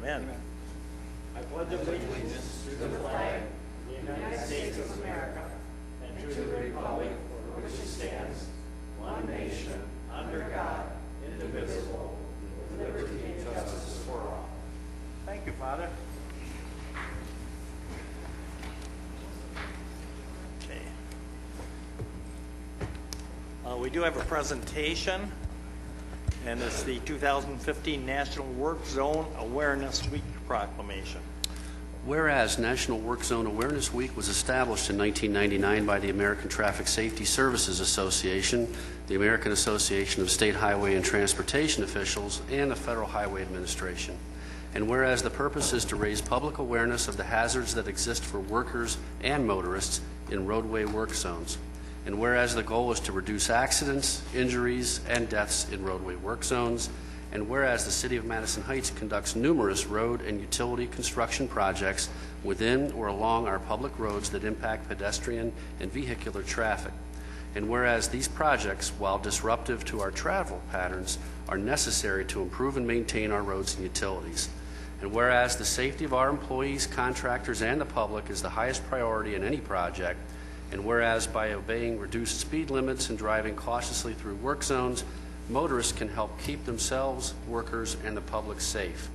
Amen. I pledge allegiance to the flag of the United States of America and to the republic for which it stands, one nation, under God, indivisible, with liberty and justice for all. Thank you, Father. Okay. We do have a presentation, and it's the 2015 National Work Zone Awareness Week proclamation. Whereas National Work Zone Awareness Week was established in 1999 by the American Traffic Safety Services Association, the American Association of State Highway and Transportation Officials, and the Federal Highway Administration. And whereas the purpose is to raise public awareness of the hazards that exist for workers and motorists in roadway work zones. And whereas the goal is to reduce accidents, injuries, and deaths in roadway work zones. And whereas the City of Madison Heights conducts numerous road and utility construction projects within or along our public roads that impact pedestrian and vehicular traffic. And whereas these projects, while disruptive to our travel patterns, are necessary to improve and maintain our roads and utilities. And whereas the safety of our employees, contractors, and the public is the highest priority in any project. And whereas by obeying reduced speed limits and driving cautiously through work zones, motorists can help keep themselves, workers, and the public safe.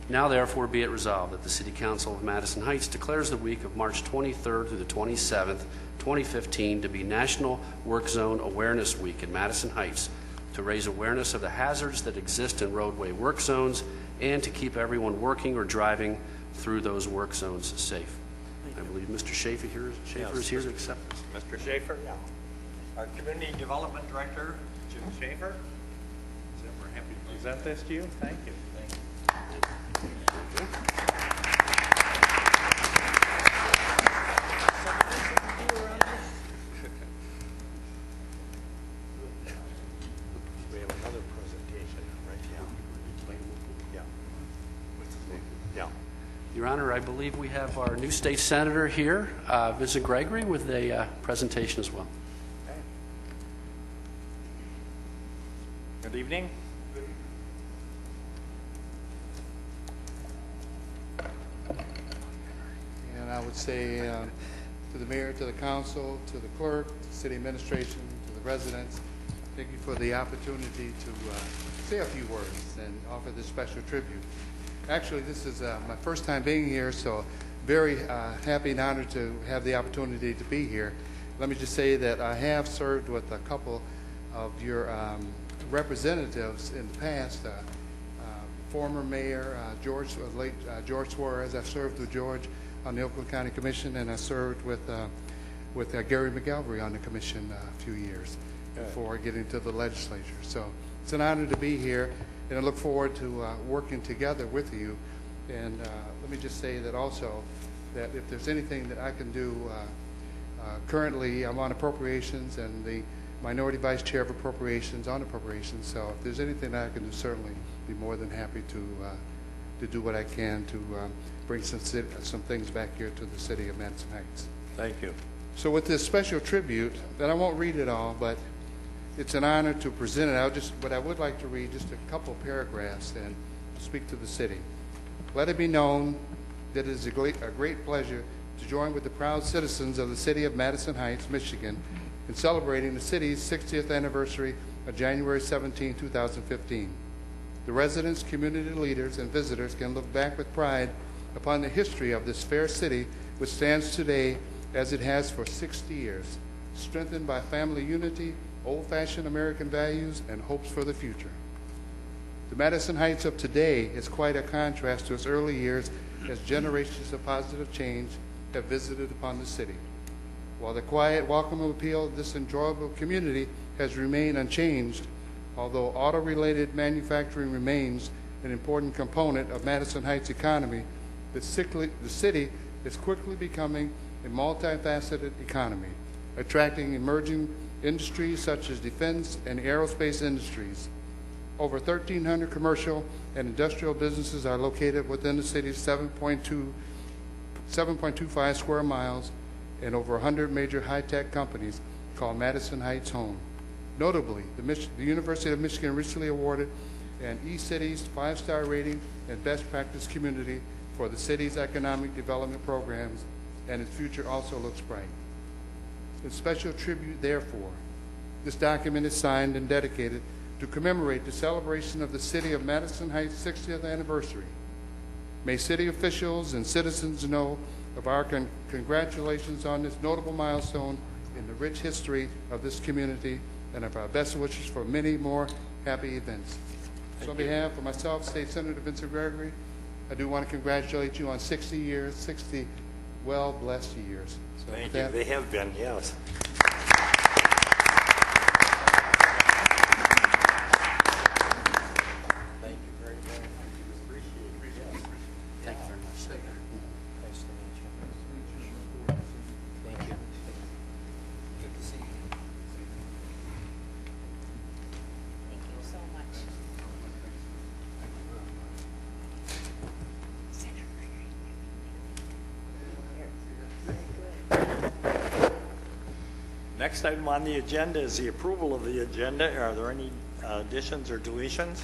Now therefore be it resolved that the City Council of Madison Heights declares the week of March 23rd through the 27th, 2015 to be National Work Zone Awareness Week in Madison Heights to raise awareness of the hazards that exist in roadway work zones and to keep everyone working or driving through those work zones safe. I believe Mr. Schaefer is here to accept this. Mr. Schaefer, yeah. Our Community Development Director, Jim Schaefer. We're happy to present this to you. Thank you. We have another presentation right now. Yeah. Your Honor, I believe we have our new state senator here, Vincent Gregory, with a presentation as well. Okay. Good evening. And I would say to the mayor, to the council, to the clerk, to the city administration, to the residents, thank you for the opportunity to say a few words and offer this special tribute. Actually, this is my first time being here, so very happy and honored to have the opportunity to be here. Let me just say that I have served with a couple of your representatives in the past. Former Mayor late George Suarez. I've served with George on the Oakland County Commission, and I served with Gary McGelvery on the commission a few years before getting to the legislature. So it's an honor to be here, and I look forward to working together with you. And let me just say that also, that if there's anything that I can do, currently I'm on appropriations and the Minority Vice Chair of Appropriations on appropriations. So if there's anything that I can do, certainly be more than happy to do what I can to bring some things back here to the city of Madison Heights. Thank you. So with this special tribute, that I won't read it all, but it's an honor to present it. But I would like to read just a couple paragraphs and speak to the city. Let it be known that it is a great pleasure to join with the proud citizens of the city of Madison Heights, Michigan, in celebrating the city's 60th anniversary of January 17, 2015. The residents, community leaders, and visitors can look back with pride upon the history of this fair city, which stands today as it has for 60 years, strengthened by family unity, old-fashioned American values, and hopes for the future. The Madison Heights of today is quite a contrast to its early years, as generations of positive change have visited upon the city. While the quiet, welcome appeal of this enjoyable community has remained unchanged, although auto-related manufacturing remains an important component of Madison Heights' economy, the city is quickly becoming a multifaceted economy, attracting emerging industries such as defense and aerospace industries. Over 1,300 commercial and industrial businesses are located within the city's 7.25 square miles, and over 100 major high-tech companies call Madison Heights home. Notably, the University of Michigan recently awarded and eCity's 5-star rating and best practice community for the city's economic development programs, and its future also looks bright. In special tribute, therefore, this document is signed and dedicated to commemorate the celebration of the City of Madison Heights' 60th anniversary. May city officials and citizens know of our congratulations on this notable milestone in the rich history of this community, and of our best wishes for many more happy events. So on behalf of myself, State Senator Vincent Gregory, I do want to congratulate you on 60 years, 60 well-blessed years. So Thank with you. They have been, yes. Thank you very much. Appreciate it. Yes. Thank you very much. Nice to meet you. Thank you. Good to see you. Thank you so much. Next item on the agenda is the approval of the agenda. Are there any additions or deletions?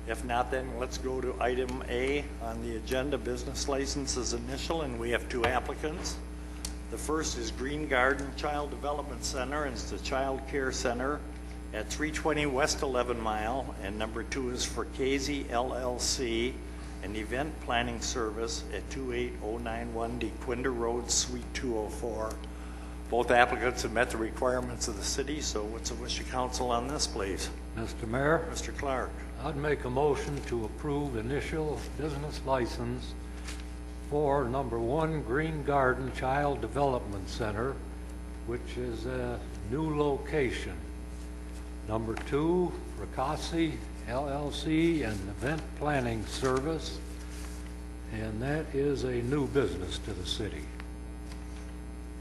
If not, then let's go to item A on the agenda, business licenses initial, and we have 2 applicants. The first is Green Garden Child Development Center, and it's the Child Care Center at 320 West 11 Mile, and number 2 is for KZ LLC, an event planning service at 28091 DeQuinder Road, Suite 204. Both applicants have met the requirements of the city, so what's the wish of council on this, please? Mr. Mayor, Mr. Clark. I'd make a motion to approve initial business license for number 1 Green Garden Child Development Center, which is a new location. Number 2, Ricassi LLC, an event planning service, and that is a new business to the city.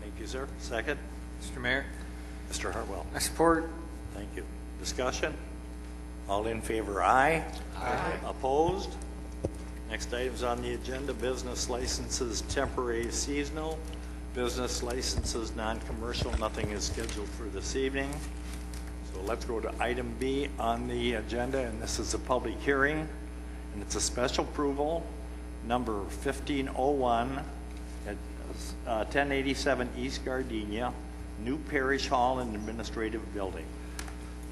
Thank you, sir. Second? Mr. Mayor, Mr. Hartwell. I support. Thank you. Discussion? All in favor, aye. Aye. Opposed? Next item's on the agenda, business licenses temporary seasonal, business licenses non-commercial. Nothing is scheduled for this evening. So let's go to item B on the agenda, and this is a public hearing, and it's a special approval, number 1501 at 1087 East Gardenia, new parish hall and administrative building.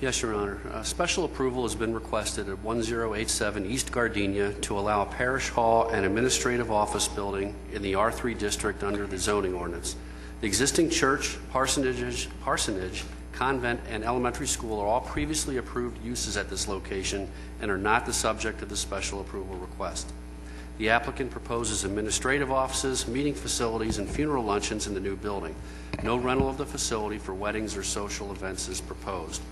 Yes, Your Honor. Special approval has been requested at 1087 East Gardenia to allow a parish hall and administrative office building in the R3 district under the zoning ordinance. The existing church, parsonage, convent, and elementary school are all previously approved uses at this location and are not the subject of the special approval request. The applicant proposes administrative offices, meeting facilities, and funeral luncheons in the new building. No rental of the facility for weddings or social events is proposed.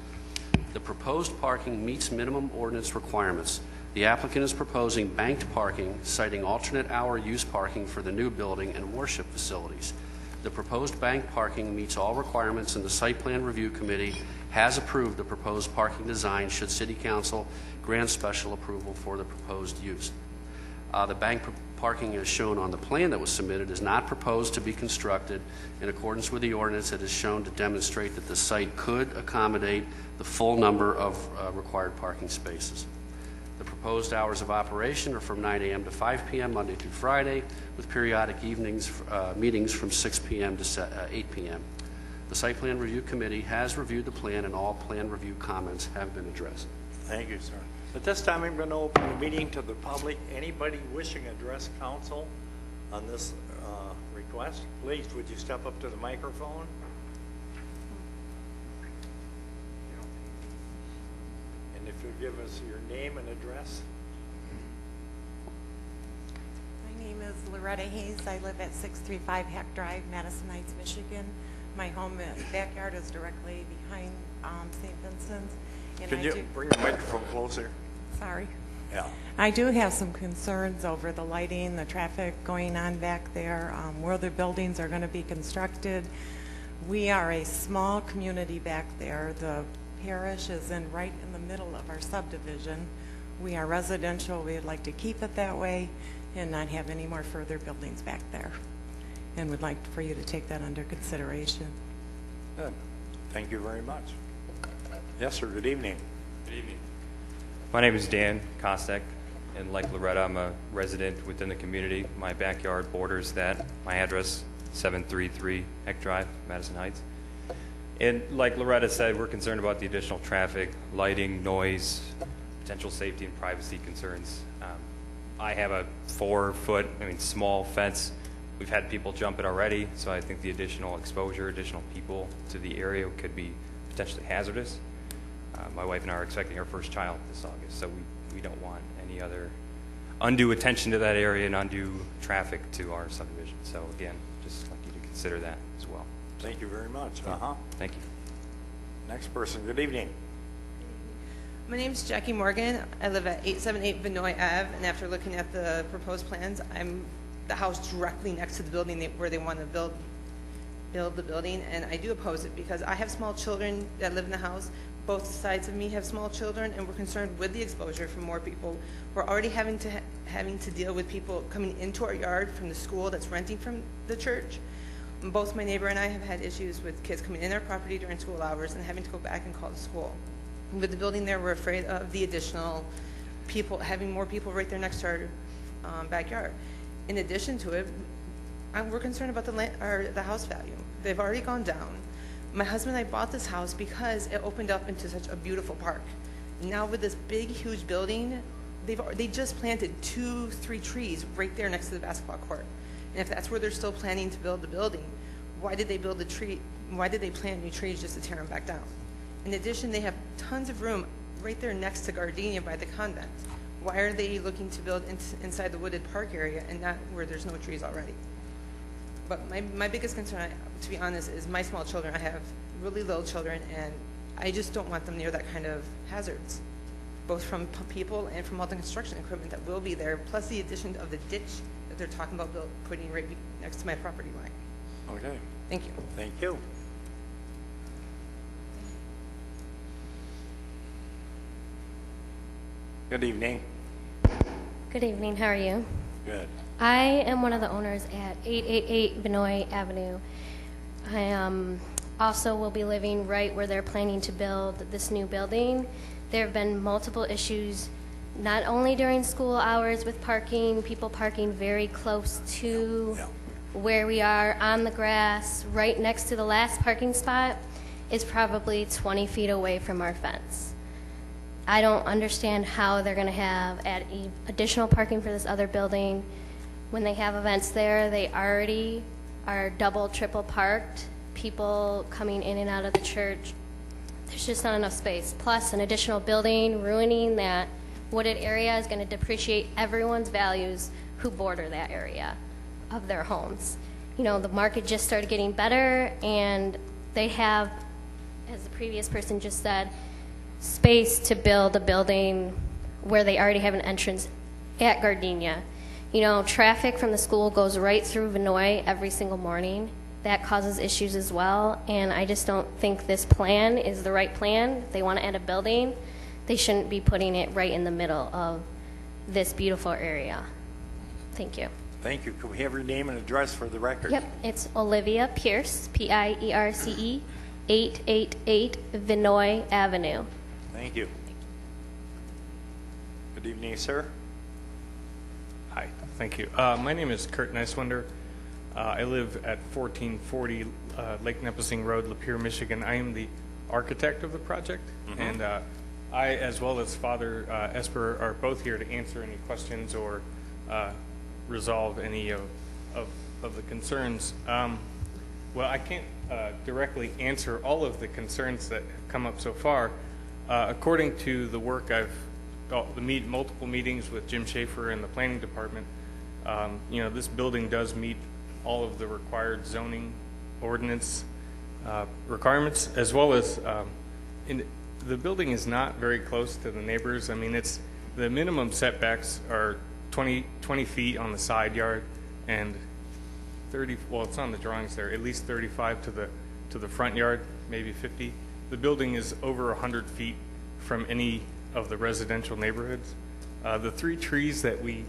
The proposed parking meets minimum ordinance requirements. The applicant is proposing banked parking, citing alternate hour use parking for the new building and worship facilities. The proposed bank parking meets all requirements, and the Site Plan Review Committee has approved the proposed parking design should City Council grant special approval for the proposed use. The bank parking as shown on the plan that was submitted is not proposed to be constructed. In accordance with the ordinance, it is shown to demonstrate that the site could accommodate the full number of required parking spaces. The proposed hours of operation are from 9 a.m. to 5 p.m. Monday through Friday, with periodic evenings meetings from 6 p.m. to 8 p.m. The Site Plan Review Committee has reviewed the plan, and all plan review comments have been addressed. Thank you, sir. At this time, I'm going to open the meeting to the public. Anybody wishing to address council on this request, please, would you step up to the microphone? And if you'll give us your name and address. My name is Loretta Hayes. I live at 635 Heck Drive, Madison Heights, Michigan. My home backyard is directly behind St. Vincent's. And Can you bring the microphone closer? Sorry. Yeah. I do have some concerns over the lighting, the traffic going on back there, where the buildings are going to be constructed. We are a small community back there. The parish is right in the middle of our subdivision. We are residential. We'd like to keep it that way and not have any more further buildings back there. And would like for you to take that under consideration. Good. Thank you very much. Yes, sir. Good evening. Good evening. My name is Dan Kostek, and like Loretta, I'm a resident within the community. My backyard borders that. My address, 733 Heck Drive, Madison Heights. And like Loretta said, we're concerned about the additional traffic, lighting, noise, potential safety and privacy concerns. I have a 4-foot, small fence. We've had people jump it already, so I think the additional exposure, additional people to the area could be potentially hazardous. My wife and I are expecting our first child this August, so we don't want any other undue attention to that area and undue traffic to our subdivision. So again, just like you to consider that as well. Thank you very much. Thank you. Next person, good evening. My name's Jackie Morgan. I live at 878 Vinoy Ave, and after looking at the proposed plans, I'm the house directly next to the building where they want to build the building, and I do oppose it because I have small children that live in the house. Both sides of me have small children, and we're concerned with the exposure from more people. We're already having to deal with people coming into our yard from the school that's renting from the church. Both my neighbor and I have had issues with kids coming in our property during school hours and having to go back and call the school. With the building there, we're afraid of the additional people, having more people right there next to our backyard. In addition to it, we're concerned about the house value. They've already gone down. My husband and I bought this house because it opened up into such a beautiful park. Now with this big, huge building, they just planted 2-3 trees right there next to the basketball court. And if that's where they're still planning to build the building, why did they plant new trees just to tear them back down? In addition, they have tons of room right there next to Gardenia by the convent. Why are they looking to build inside the wooded park area and not where there's no trees already? But my biggest concern, to be honest, is my small children. I have really little children, and I just don't want them near that kind of hazards, both from people and from all the construction equipment that will be there, plus the addition of the ditch that they're talking about putting right next to my property line. Okay. Thank you. Thank you. Good evening. Good evening, how are you? Good. I am one of the owners at 888 Vinoy Avenue. I also will be living right where they're planning to build this new building. There have been multiple issues, not only during school hours with parking, people parking very close to where we are on the grass, right next to the last parking spot is probably 20 feet away from our fence. I don't understand how they're going to have additional parking for this other building. When they have events there, they already are double, triple parked. People coming in and out of the church, there's just not enough space. Plus, an additional building ruining that wooded area is going to depreciate everyone's values who border that area of their homes. You know, the market just started getting better, and they have, as the previous person just said, space to build a building where they already have an entrance at Gardenia. You know, traffic from the school goes right through Vinoy every single morning. That causes issues as well, and I just don't think this plan is the right plan. If they want to add a building, they shouldn't be putting it right in the middle of this beautiful area. Thank you. Thank you. Can we have your name and address for the record? Yep, it's Olivia Pierce, Pierce, 888 Vinoy Avenue. Thank you. Good evening, sir. Hi, thank you. My name is Kurt Neiswender. I live at 1440 Lake Nipissing Road, Lapeer, Michigan. I am the architect of the project, and I, as well as Father Esper, are both here to answer any questions or resolve any of the concerns. Well, I can't directly answer all of the concerns that have come up so far. According to the work multiple meetings with Jim Schaefer and the planning department, you know, this building does meet all of the required zoning ordinance requirements, as well as the building is not very close to the neighbors. I mean, the minimum setbacks are 20 feet on the side yard and 30, well, it's on the drawings there, at least 35 to the front yard, maybe 50. The building is over 100 feet from any of the residential neighborhoods. The 3 trees that we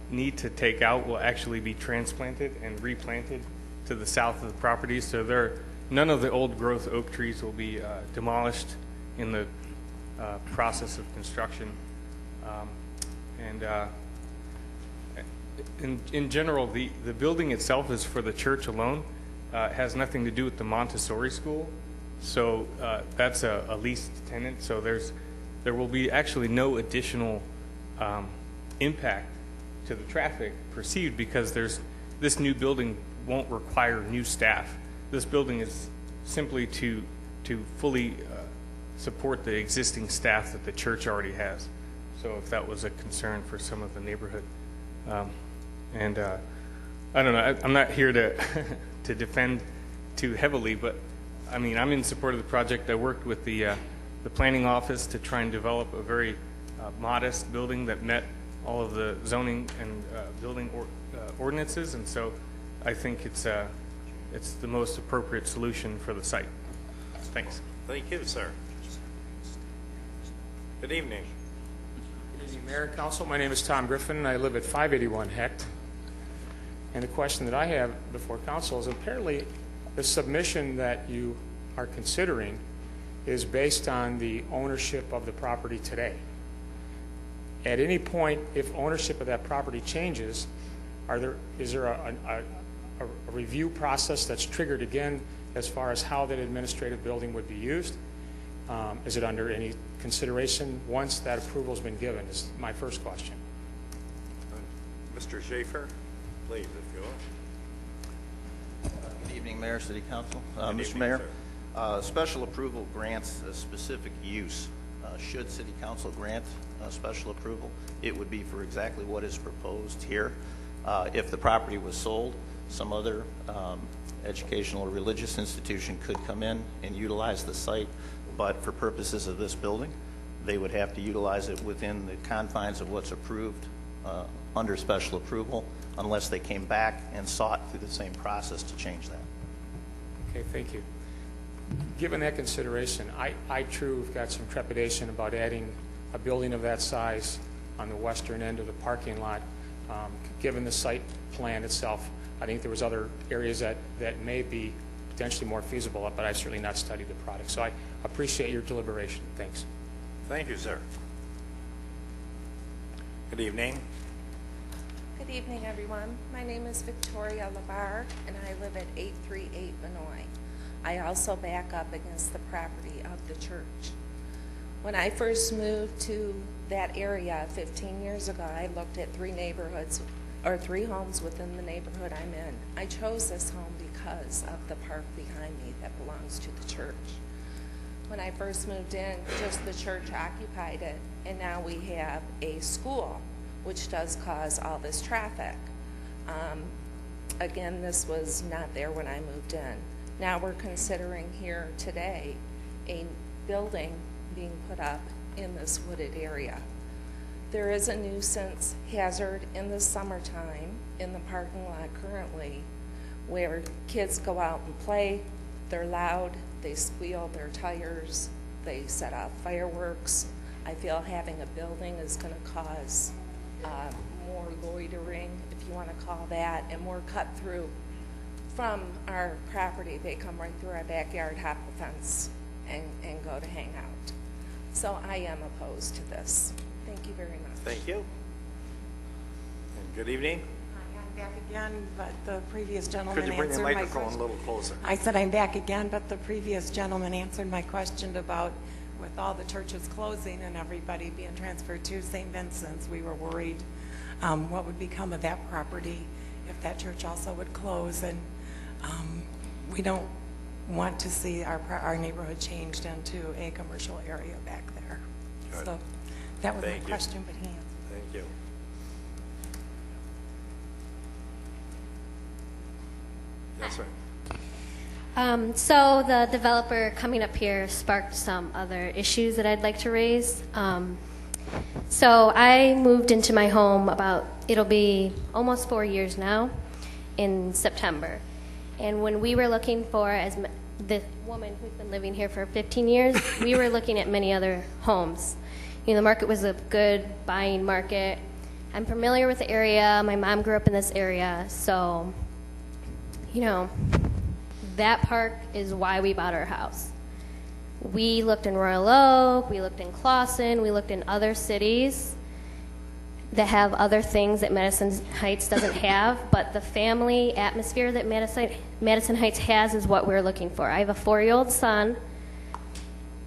need to take out will actually be transplanted and replanted to the south of the property. So none of the old growth oak trees will be demolished in the process of construction. And in general, the building itself is for the church alone. It has nothing to do with the Montessori school. So that's a leased tenant. So there will be actually no additional impact to the traffic perceived because this new building won't require new staff. This building is simply to fully support the existing staff that the church already has. So if that was a concern for some of the neighborhood. I don't know, I'm not here to to defend too heavily, but I mean, I'm in support of the project. I worked with the planning office to try and develop a very modest building that met all of the zoning and building ordinances, and so I think it's the most appropriate solution for the site. Thanks. Thank you, sir. Good evening. Good evening, Mayor and Council. My name is Tom Griffin, and I live at 581 Hecht. And the question that I have before Council is apparently the submission that you are considering is based on the ownership of the property today. At any point, if ownership of that property changes, is there a review process that's triggered again as far as how that administrative building would be used? Is it under any consideration once that approval has been given, is my first question. Mr. Schaefer, please, if you will. Good evening, Mayor, City Council. Good Mr. evening, Mayor, sir. Special approval grants a specific use. Should City Council grant special approval, it would be for exactly what is proposed here. If the property was sold, some other educational or religious institution could come in and utilize the site, but for purposes of this building, they would have to utilize it within the confines of what's approved under special approval, unless they came back and sought through the same process to change that. Okay, thank you. Given that consideration, I too have got some trepidation about adding a building of that size on the western end of the parking lot. Given the site plan itself, I think there was other areas that may be potentially more feasible, but I've certainly not studied the product. So I appreciate your deliberation. Thanks. Thank you, sir. Good evening. Good evening, everyone. My name is Victoria Labar, and I live at 838 Vinoy. I also back up against the property of the church. When I first moved to that area 15 years ago, I looked at three homes within the neighborhood I'm in. I chose this home because of the park behind me that belongs to the church. When I first moved in, just the church occupied it, and now we have a school, which does cause all this traffic. Again, this was not there when I moved in. Now we're considering here today a building being put up in this wooded area. There is a nuisance hazard in the summertime in the parking lot currently where kids go out and play. They're loud, they squeal their tires, they set off fireworks. I feel having a building is going to cause more loitering, if you want to call that, and more cut through from our property. They come right through our backyard, hop the fence, and go to hang out. So I am opposed to this. Thank you very much. Thank you. And good evening. I'm back again, but the previous gentleman Could you bring answered your my microphone question. a little closer? I said I'm back again, but the previous gentleman answered my question about with all the churches closing and everybody being transferred to St. Vincent's, we were worried what would become of that property if that church also would close. And we don't want to see our neighborhood changed into a commercial area back there. Good. So that was Thank my you. question, but he answered. Thank you. That's right. So the developer coming up here sparked some other issues that I'd like to raise. So I moved into my home it'll be almost 4 years now in September. And when we were looking for, as the woman who's been living here for 15 years, we were looking at many other homes. You know, the market was a good buying market. I'm familiar with the area. My mom grew up in this area. So, you know, that park is why we bought our house. we looked in Royal Oak, we looked in Clawson, we looked in other cities that have other things that Madison Heights doesn't have, but the family atmosphere that Madison Heights has is what we're looking for. I have a 4-year-old son,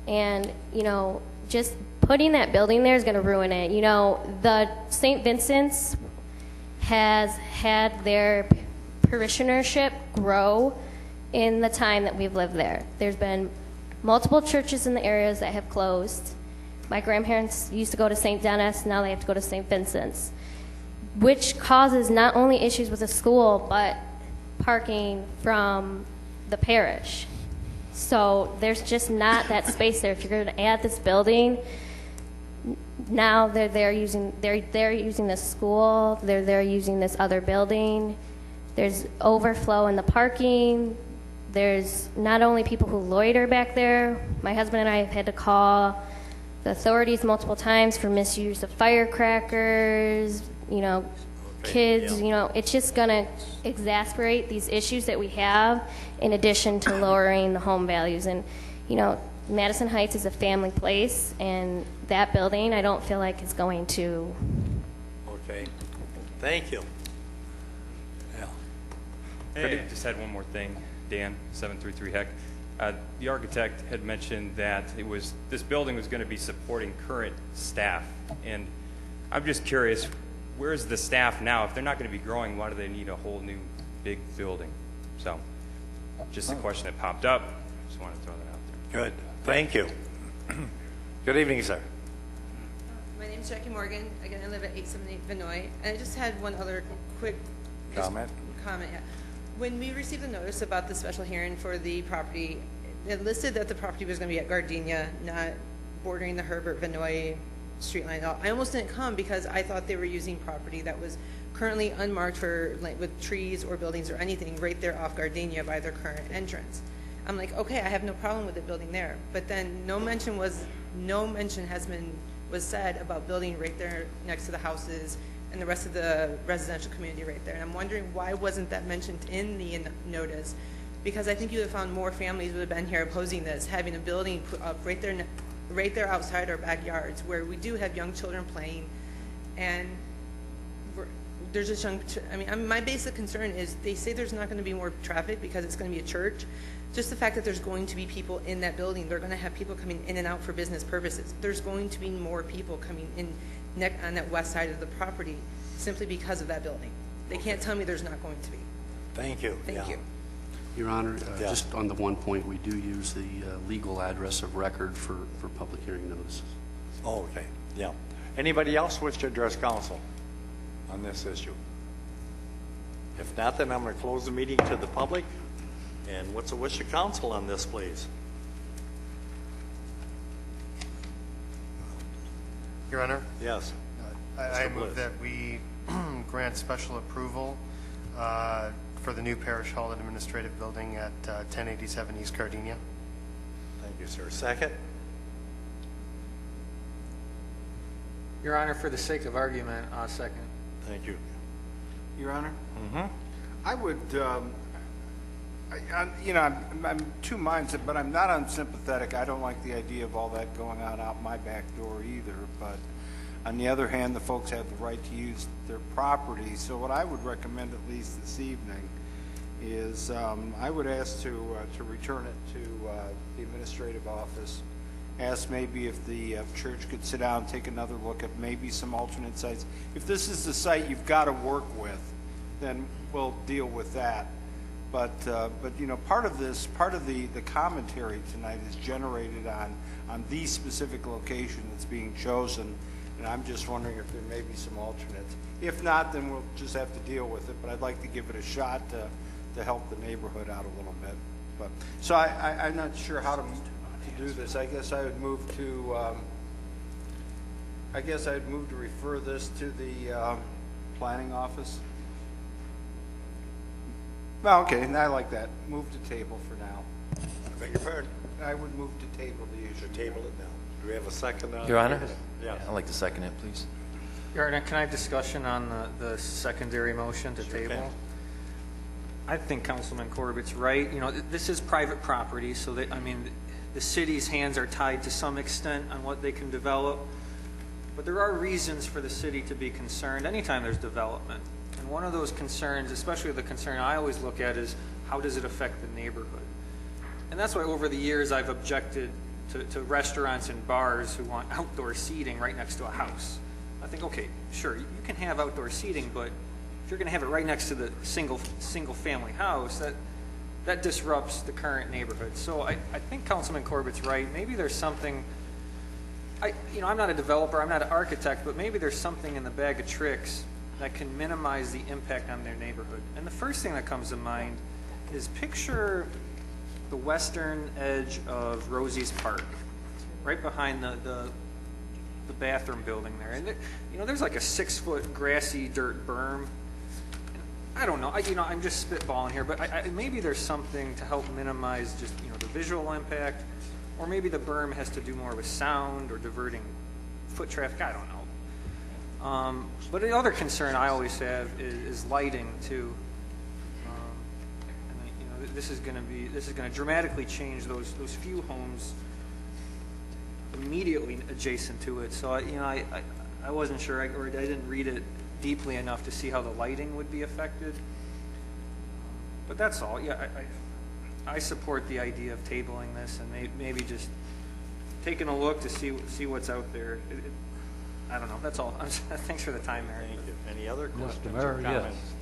and, you know, just putting that building there is going to ruin it. You know, the St. Vincent's has had their parishionership grow in the time that we've lived there. There's been multiple churches in the areas that have closed. My grandparents used to go to St. Denis, now they have to go to St. Vincent's, which causes not only issues with the school, but parking from the parish. So there's just not that space there. If you're going to add this building, now they're using this school, they're using this other building. There's overflow in the parking. There's not only people who loiter back there. My husband and I have had to call the authorities multiple times for misuse of firecrackers, you know, kids, you know, it's just going to exasperate these issues that we have in addition to lowering the home values. And, you know, Madison Heights is a family place, and that building I don't feel like is going to. Okay. Thank you. Yeah. Hey, I just had one more thing. Dan, 733 Heck. The architect had mentioned that this building was going to be supporting current staff, and I'm just curious, where's the staff now? If they're not going to be growing, why do they need a whole new big building? So, just a question that popped up. Just wanted to throw that out there. Good. Thank you. Good evening, sir. My name's Jackie Morgan. Again, I live at 878 Vinoy. And I just had one other quick Comment. Yeah. When we received the notice about the special hearing for the property, it listed that the property was going to be at Gardenia, not bordering the Herbert Vinoy street line at all. I almost didn't come because I thought they were using property that was currently unmarked for, like, with trees or buildings or anything right there off Gardenia by their current entrance. I'm like, okay, I have no problem with it building there. But then no mention was said about building right there next to the houses and the rest of the residential community right there. And I'm wondering, why wasn't that mentioned in the notice? Because I think you would have found more families would have been here opposing this, having a building put up right there outside our backyards where we do have young children playing. And there's just my basic concern is they say there's not going to be more traffic because it's going to be a church. Just the fact that there's going to be people in that building, they're going to have people coming in and out for business purposes. There's going to be more people coming in on that west side of the property simply because of that building. They can't tell me there's not going to be. Thank you. Thank you. Your Honor, just on the one point, we do use the legal address of record for public hearing notices. Oh, okay. Yeah. Anybody else wish to address council on this issue? If not, then I'm going to close the meeting to the public. And what's the wish of council on this, please? Your Honor? Yes. I move that we grant special approval for the new Parish Hall and Administrative Building at 1087 East Gardenia. Thank you, sir. Second? Your Honor, for the sake of argument, second. Thank you. Your Honor? Mm-hmm. I would, I'm two minds, but I'm not unsympathetic. I don't like the idea of all that going on out my back door either. But on the other hand, the folks have the right to use their property. So what I would recommend, at least this evening, is I would ask to return it to the administrative office. Ask maybe if the church could sit down and take another look at maybe some alternate sites. If this is the site you've got to work with, then we'll deal with that. But you know, part of the commentary tonight is generated on the specific location that's being chosen, and I'm just wondering if there may be some alternates. If not, then we'll just have to deal with it. But I'd like to give it a shot to help the neighborhood out a little bit. But so I'm not sure how to do this. I guess I would move to refer this to the planning office. Well, okay, and I like that. Move to table for now. I beg your pardon? I would move to table the issue. To table it now. Do we have a second? Your Honor? Yeah. I'd like to second it, please. Your Honor, can I have discussion on the secondary motion to table? Can. I think Councilman Corbett's right. You know, this is private property, so that, I mean, the city's hands are tied to some extent on what they can develop. But there are reasons for the city to be concerned anytime there's development. And one of those concerns, especially the concern I always look at, is how does it affect the neighborhood? And that's why over the years I've objected to restaurants and bars who want outdoor seating right next to a house. I think, okay, sure, you can have outdoor seating, but if you're going to have it right next to the single family house, that disrupts the current neighborhood. So I think Councilman Corbett's right. Maybe there's something, I'm not a developer, I'm not an architect, but maybe there's something in the bag of tricks that can minimize the impact on their neighborhood. And the first thing that comes to mind is picture the western edge of Rosie's Park, right behind the bathroom building there. And there's like a 6-foot grassy dirt berm. I don't know. I'm just spitballing here, but maybe there's something to help minimize just the visual impact, or maybe the berm has to do more with sound or diverting foot traffic. I don't know. But the other concern I always have is lighting too. This is going to dramatically change those few homes immediately adjacent to it. So I wasn't sure, or I didn't read it deeply enough to see how the lighting would be affected. But that's all. Yeah, I support the idea of tabling this and maybe just taking a look to see what's out there. I don't know. That's all. Thanks for the time, Mayor. Thank you. Any other questions Mr. or Mayor, comments? yes.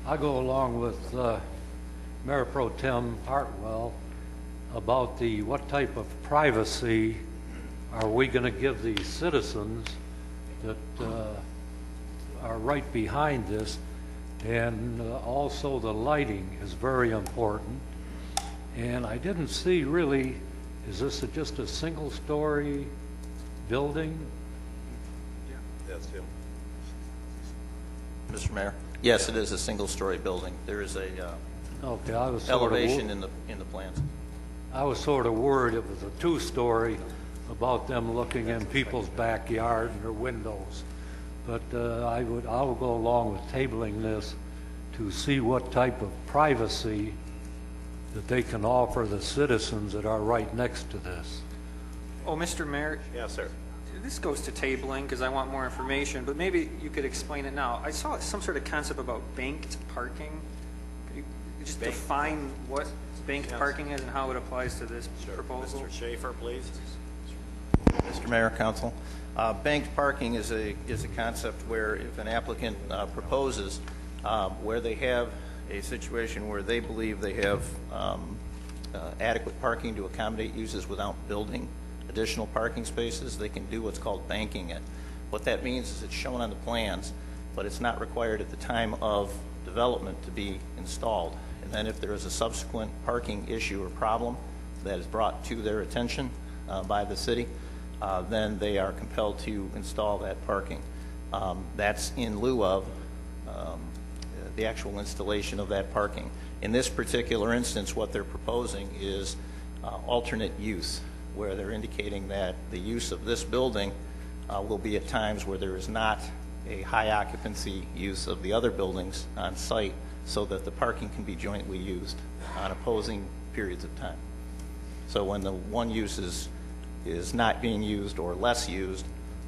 I go along with Mayor Pro Tem Hartwell about what type of privacy are we going to give the citizens that are right behind this, and also the lighting is very important. And I didn't see really, is this just a single-story building? That's him. Mr. Mayor? Yes, it is a single-story building. There is a Okay, I was elevation in the plans. I was sort of worried it was a 2-story about them looking in people's backyard and their windows. But I will go along with tabling this to see what type of privacy that they can offer the citizens that are right next to this. Oh, Mr. Mayor, Yes, sir. this goes to tabling because I want more information, but maybe you could explain it now. I saw some sort of concept about banked parking. Could you just define what banked parking is and how it applies to this proposal? Mr. Schaefer, please. Mr. Mayor, Council, banked parking is a concept where if an applicant proposes where they have a situation where they believe they have adequate parking to accommodate uses without building additional parking spaces, they can do what's called banking it. What that means is it's shown on the plans, but it's not required at the time of development to be installed. And then if there is a subsequent parking issue or problem that is brought to their attention by the city, then they are compelled to install that parking. That's in lieu of the actual installation of that parking. In this particular instance, what they're proposing is alternate use, where they're indicating that the use of this building will be at times where there is not a high occupancy use of the other buildings on site, so that the parking can be jointly used on opposing periods of time. So when the one use is not being used or less used,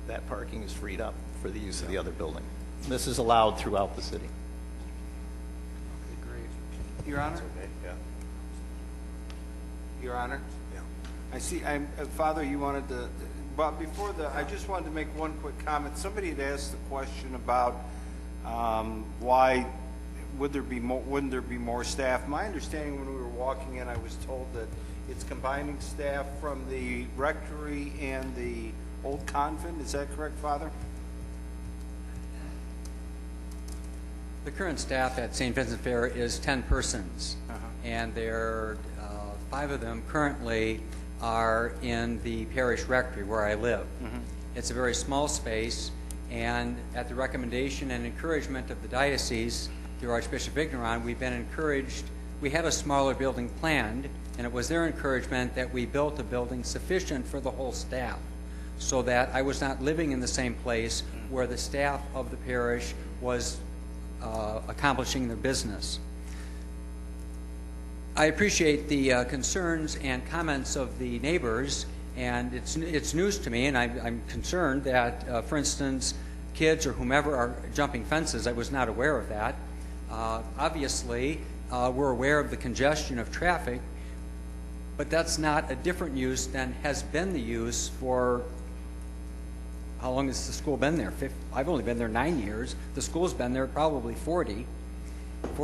that parking is freed up for the use of the other building. This is allowed throughout the city. Okay, great. Your Honor? Okay, yeah. Your Honor? Yeah. I see, Father, you wanted to, but before I just wanted to make one quick comment. Somebody had asked the question about why wouldn't there be more staff? My understanding when we were walking in, I was told that it's combining staff from the rectory and the old convent. Is that correct, Father? The current staff at St. Vincent Fair is 10 persons, and there 5 of them currently are in the parish rectory where I live. It's a very small space, and at the recommendation and encouragement of the diocese, through Archbishop Vigneron, we've been encouraged. We had a smaller building planned, and it was their encouragement that we built a building sufficient for the whole staff, so that I was not living in the same place where the staff of the parish was accomplishing their business. I appreciate the concerns and comments of the neighbors, and it's news to me, and I'm concerned that, for instance, kids or whomever are jumping fences. I was not aware of that. Obviously, we're aware of the congestion of traffic, but that's not a different use than has been the use for, how long has the school been there? I've only been there 9 years. The school's been there probably 40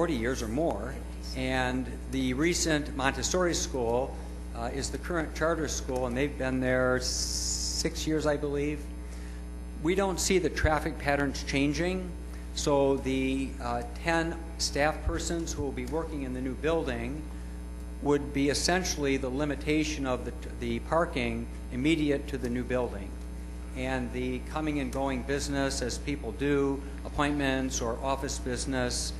years or more. And the recent Montessori school is the current charter school, and they've been there 6 years, I believe. We don't see the traffic patterns changing, so the 10 staff persons who will be working in the new building would be essentially the limitation of the parking immediate to the new building. And the coming and going business, as people do, appointments or office business,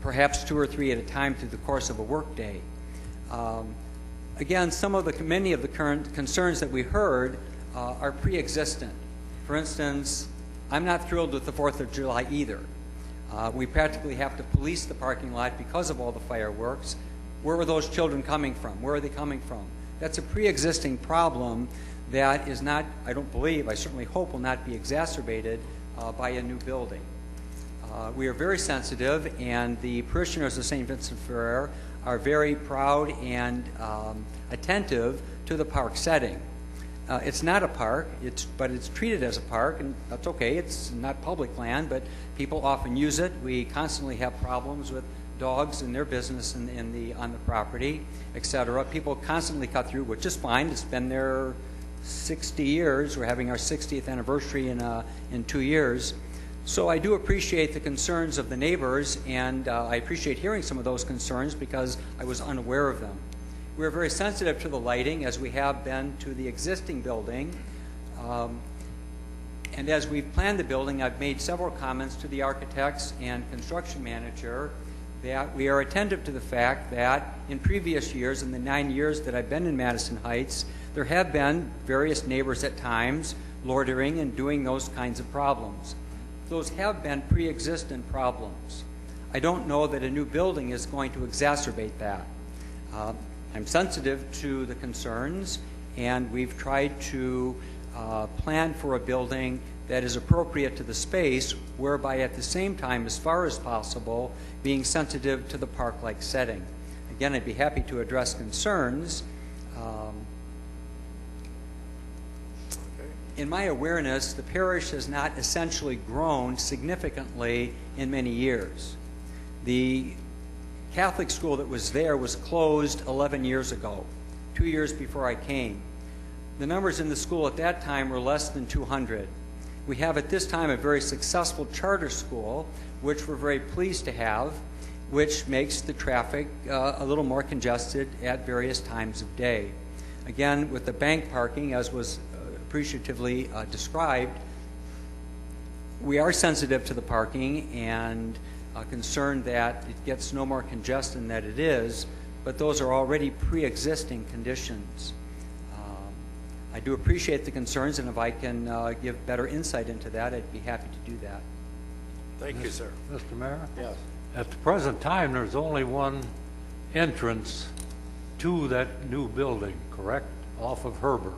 perhaps 2 or 3 at a time through the course of a workday. Again, many of the current concerns that we heard are pre-existent. For instance, I'm not thrilled with the 4th of July either. We practically have to police the parking lot because of all the fireworks. Where are those children coming from? Where are they coming from? That's a pre-existing problem that is not, I don't believe, I certainly hope will not be exacerbated by a new building. We are very sensitive, and the parishioners of St. Vincent Ferrer are very proud and attentive to the park setting. It's not a park, but it's treated as a park, and that's okay. It's not public land, but people often use it. We constantly have problems with dogs and their business on the property, etc. People constantly cut through, which is fine. It's been there 60 years. We're having our 60th anniversary in 2 years. So I do appreciate the concerns of the neighbors, and I appreciate hearing some of those concerns because I was unaware of them. We're very sensitive to the lighting, as we have been to the existing building. And as we've planned the building, I've made several comments to the architects and construction manager that we are attentive to the fact that in previous years, in the 9 years that I've been in Madison Heights, there have been various neighbors at times loitering and doing those kinds of problems. Those have been pre-existent problems. I don't know that a new building is going to exacerbate that. I'm sensitive to the concerns, and we've tried to plan for a building that is appropriate to the space, whereby at the same time, as far as possible, being sensitive to the park-like setting. Again, I'd be happy to address concerns. In my awareness, the parish has not essentially grown significantly in many years. The Catholic school that was there was closed 11 years ago, 2 years before I came. The numbers in the school at that time were less than 200. We have at this time a very successful charter school, which we're very pleased to have, which makes the traffic a little more congested at various times of day. Again, with the bank parking, as was appreciatively described, we are sensitive to the parking and concerned that it gets no more congestion than it is, but those are already pre-existing conditions. I do appreciate the concerns, and if I can give better insight into that, I'd be happy to do that. Thank you, sir. Mr. Mayor? Yes. At the present time, there's only one entrance to that new building, correct? Off of Herbert.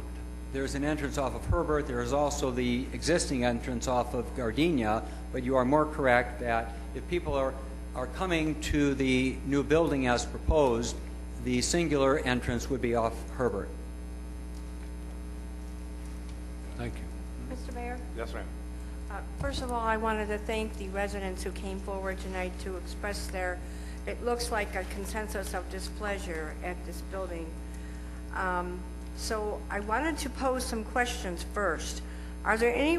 There's an entrance off of Herbert. There is also the existing entrance off of Gardenia, but you are more correct that if people are coming to the new building as proposed, the singular entrance would be off Herbert. Thank you. Mr. Mayor? Yes, ma'am. First of all, I wanted to thank the residents who came forward tonight to express their, it looks like a consensus of displeasure at this building. So I wanted to pose some questions first. Are there any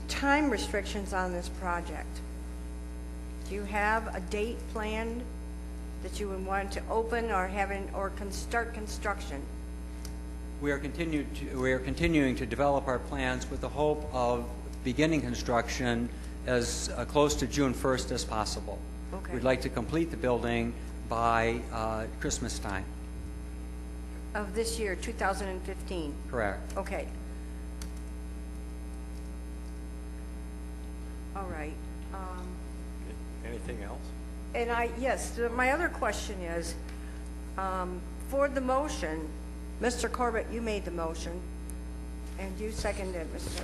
time restrictions on this project? Do you have a date planned that you would want to open or start construction? We are continuing to develop our plans with the hope of beginning construction as close to June 1st as possible. Okay. We'd like to complete the building by Christmas time. Of this year, 2015? Correct. Okay. All right. Anything else? And yes, my other question is, For the motion, Mr. Corbett, you made the motion, and you seconded Mr.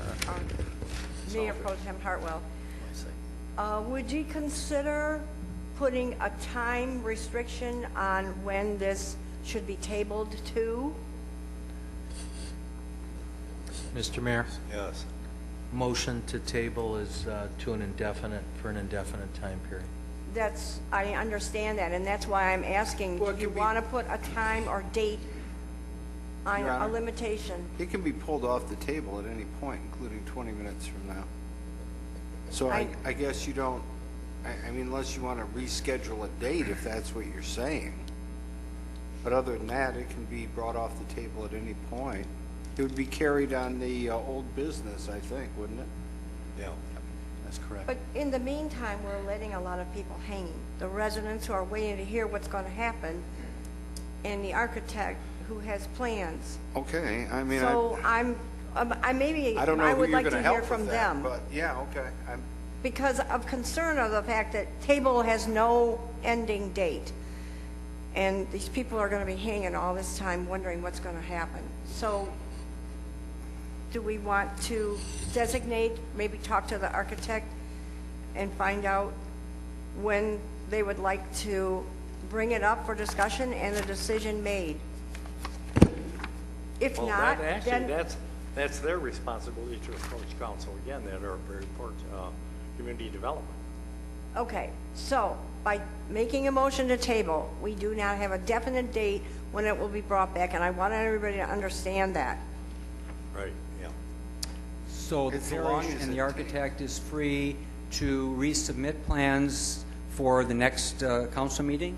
Mayor Pro Tem Hartwell. Would you consider putting a time restriction on when this should be tabled to? Mr. Mayor, Yes. motion to table is to an indefinite, for an indefinite time period. That's, I understand that, and that's why I'm asking, do you want to put a time or date on Your a Honor, limitation? it can be pulled off the table at any point, including 20 minutes from now. So I guess you don't, I mean, unless you want to reschedule a date, if that's what you're saying. But other than that, it can be brought off the table at any point. It would be carried on the old business, I think, wouldn't it? Yeah. That's correct. But in the meantime, we're letting a lot of people hanging. The residents who are waiting to hear what's going to happen, and the architect who has plans. Okay, I mean, So I don't know I who would you're like going to to hear help from with that, them. but yeah, okay. Because of concern of the fact that table has no ending date. And these people are going to be hanging all this time wondering what's going to happen. So do we want to designate, maybe talk to the architect and find out when they would like to bring it up for discussion and a decision made? If Well, not, actually, then... that's their responsibility to approach council again, that are report community development. Okay, so by making a motion to table, we do not have a definite date when it will be brought back, and I want everybody to understand that. Right, yeah. So the As long parish as and it- the architect is free to resubmit plans for the next council meeting?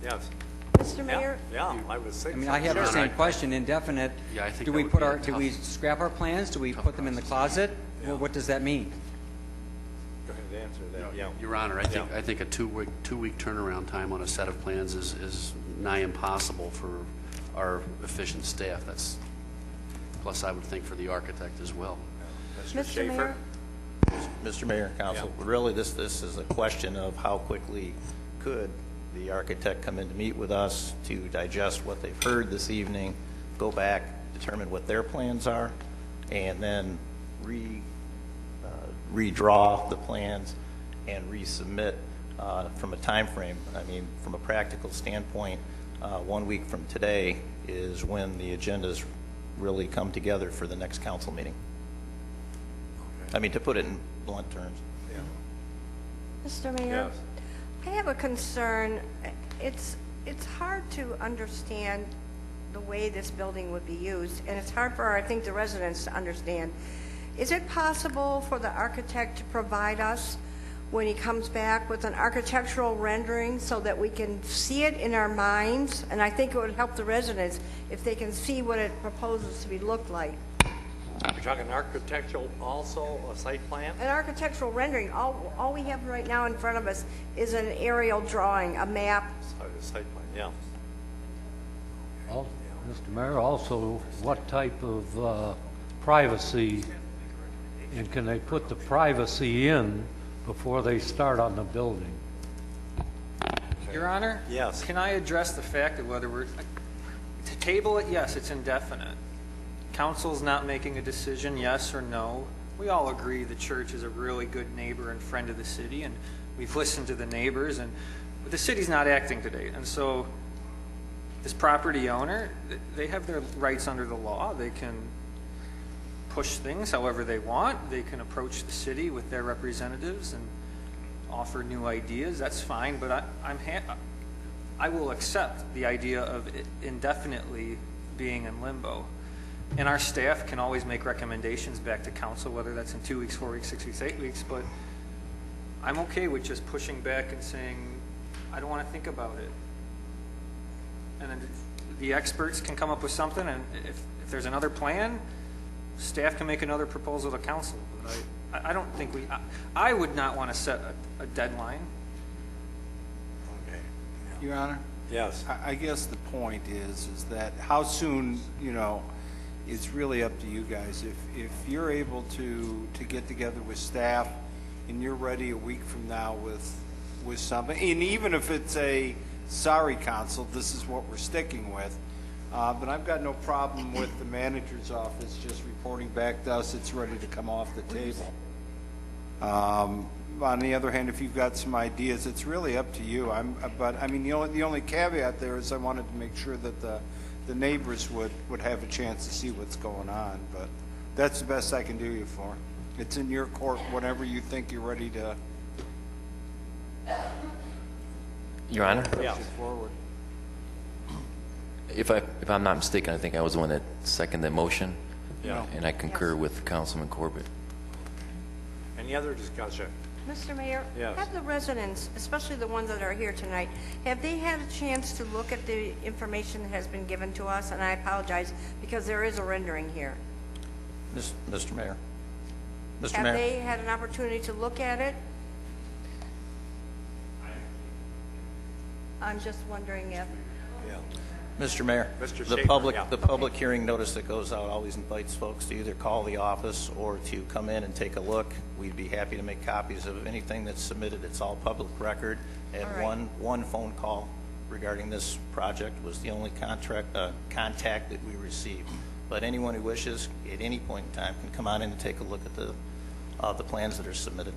Yes. Mr. Mayor? Yeah, I was I thinking. mean, I have the same question, indefinite. Yeah, I think Do that we would put be a our, do we tough- scrap our plans? Do we put them in the closet? Well, what does that mean? Go ahead, answer that, yeah. Your Honor, I think a two-week turnaround time on a set of plans is nigh impossible for our efficient staff. That's, plus I would think for the architect as well. Mr. Mayor? Mr. Mayor, Council, really this is a question of how quickly could the architect come in to meet with us to digest what they've heard this evening, go back, determine what their plans are, and then redraw the plans and resubmit from a time frame. I mean, from a practical standpoint, 1 week from today is when the agendas really come together for the next council meeting. I mean, to put it in blunt terms. Mr. Mayor? Yes. I have a concern. It's hard to understand the way this building would be used, and it's hard for, I think, the residents to understand. Is it possible for the architect to provide us, when he comes back, with an architectural rendering so that we can see it in our minds? And I think it would help the residents if they can see what it proposes to be look like. You're talking architectural, also a site plan? An architectural rendering, all we have right now in front of us is an aerial drawing, a map. Site plan, yeah. Mr. Mayor, also, what type of privacy, and can they put the privacy in before they start on the building? Your Honor? Yes. Can I address the fact that whether we're, to table it, yes, it's indefinite. Council's not making a decision, yes or no. We all agree the church is a really good neighbor and friend of the city, and we've listened to the neighbors, but the city's not acting today. And so this property owner, they have their rights under the law. They can push things however they want. They can approach the city with their representatives and offer new ideas. That's fine, but I will accept the idea of it indefinitely being in limbo. And our staff can always make recommendations back to council, whether that's in 2 weeks, 4 weeks, 6 weeks, 8 weeks, but I'm okay with just pushing back and saying, I don't want to think about it. And then the experts can come up with something, and if there's another plan, staff can make another proposal to council. But I don't think I would not want to set a deadline. Okay. Your Honor? Yes. I guess the point is that how soon, it's really up to you guys. If you're able to get together with staff and you're ready a week from now with something, and even if it's a sorry, council, this is what we're sticking with. But I've got no problem with the manager's office just reporting back to us it's ready to come off the table. On the other hand, if you've got some ideas, it's really up to you. But I mean, the only caveat there is I wanted to make sure that the neighbors would have a chance to see what's going on. But that's the best I can do you for. It's in your court, whatever you think you're ready to Your Honor? push it forward. If I'm not mistaken, I think I was the one that seconded the motion. Yeah. And I concur with Councilman Corbett. Any other discussion? Mr. Mayor? Yes. Have the residents, especially the ones that are here tonight, have they had a chance to look at the information that has been given to us? And I apologize, because there is a rendering here. Mr. Mayor. Mr. Have Mayor. they had an opportunity to look at it? I'm just wondering if... Mr. Mayor, Mr. the Schaefer, public hearing notice that goes out always invites folks to either call the office or to come in and take a look. We'd be happy to make copies of anything that's submitted. It's all public record. And All right. one phone call regarding this project was the only contact that we received. But anyone who wishes at any point in time can come on in and take a look at the plans that are submitted.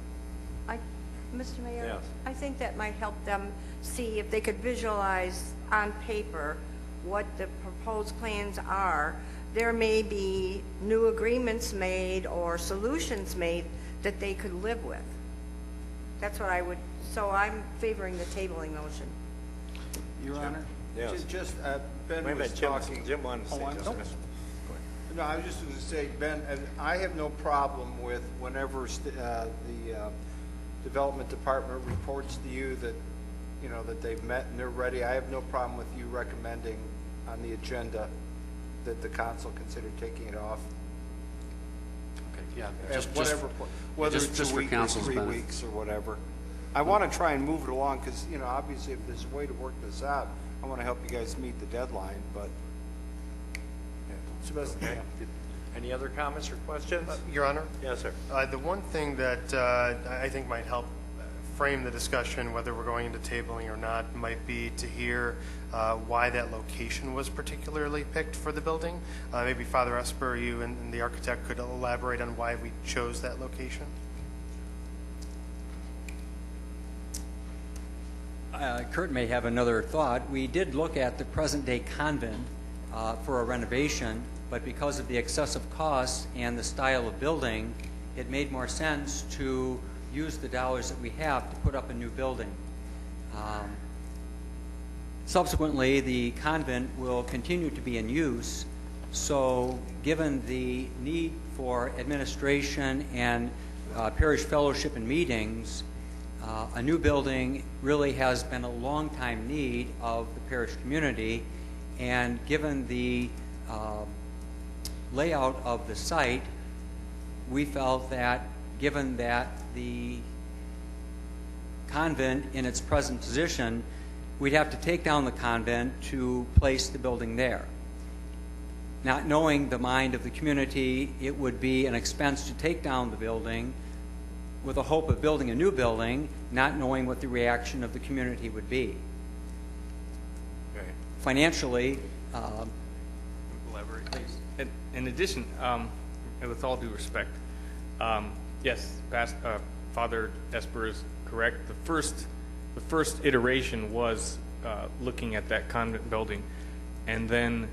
Mr. Mayor? Yes. I think that might help them see if they could visualize on paper what the proposed plans are. There may be new agreements made or solutions made that they could live with. That's what I would, so I'm favoring the tabling motion. Your Honor? Yes. Just, Ben Wait a was minute, talking. Jim wanted to say Oh, something. No, I was just going to say, Ben, and I have no problem with whenever the Development Department reports to you that, you know, that they've met and they're ready. I have no problem with you recommending on the agenda that the council consider taking it off. Okay, yeah. At Just- whatever point, whether just it's a for week or council's 3 benefit. weeks or whatever. I want to try and move it along because, you know, obviously if there's a way to work this out, I want to help you guys meet the deadline, but it's the best. Okay. Any other comments or questions? Your Honor? Yes, sir. The one thing that I think might help frame the discussion, whether we're going into tabling or not, might be to hear why that location was particularly picked for the building. Maybe Father Esper, you and the architect could elaborate on why we chose that location. Kurt may have another thought. We did look at the present-day convent for a renovation, but because of the excessive costs and the style of building, it made more sense to use the dollars that we have to put up a new building. Subsequently, the convent will continue to be in use, so given the need for administration and parish fellowship and meetings, a new building really has been a long-time need of the parish community, and given the layout of the site, we felt that given that the convent in its present position, we'd have to take down the convent to place the building there. Not knowing the mind of the community, it would be an expense to take down the building with the hope of building a new building, not knowing what the reaction of the community would be. Okay. Financially, Elaborate, please. In addition, and with all due respect, yes, Father Esper is correct. The first iteration was looking at that convent building, and then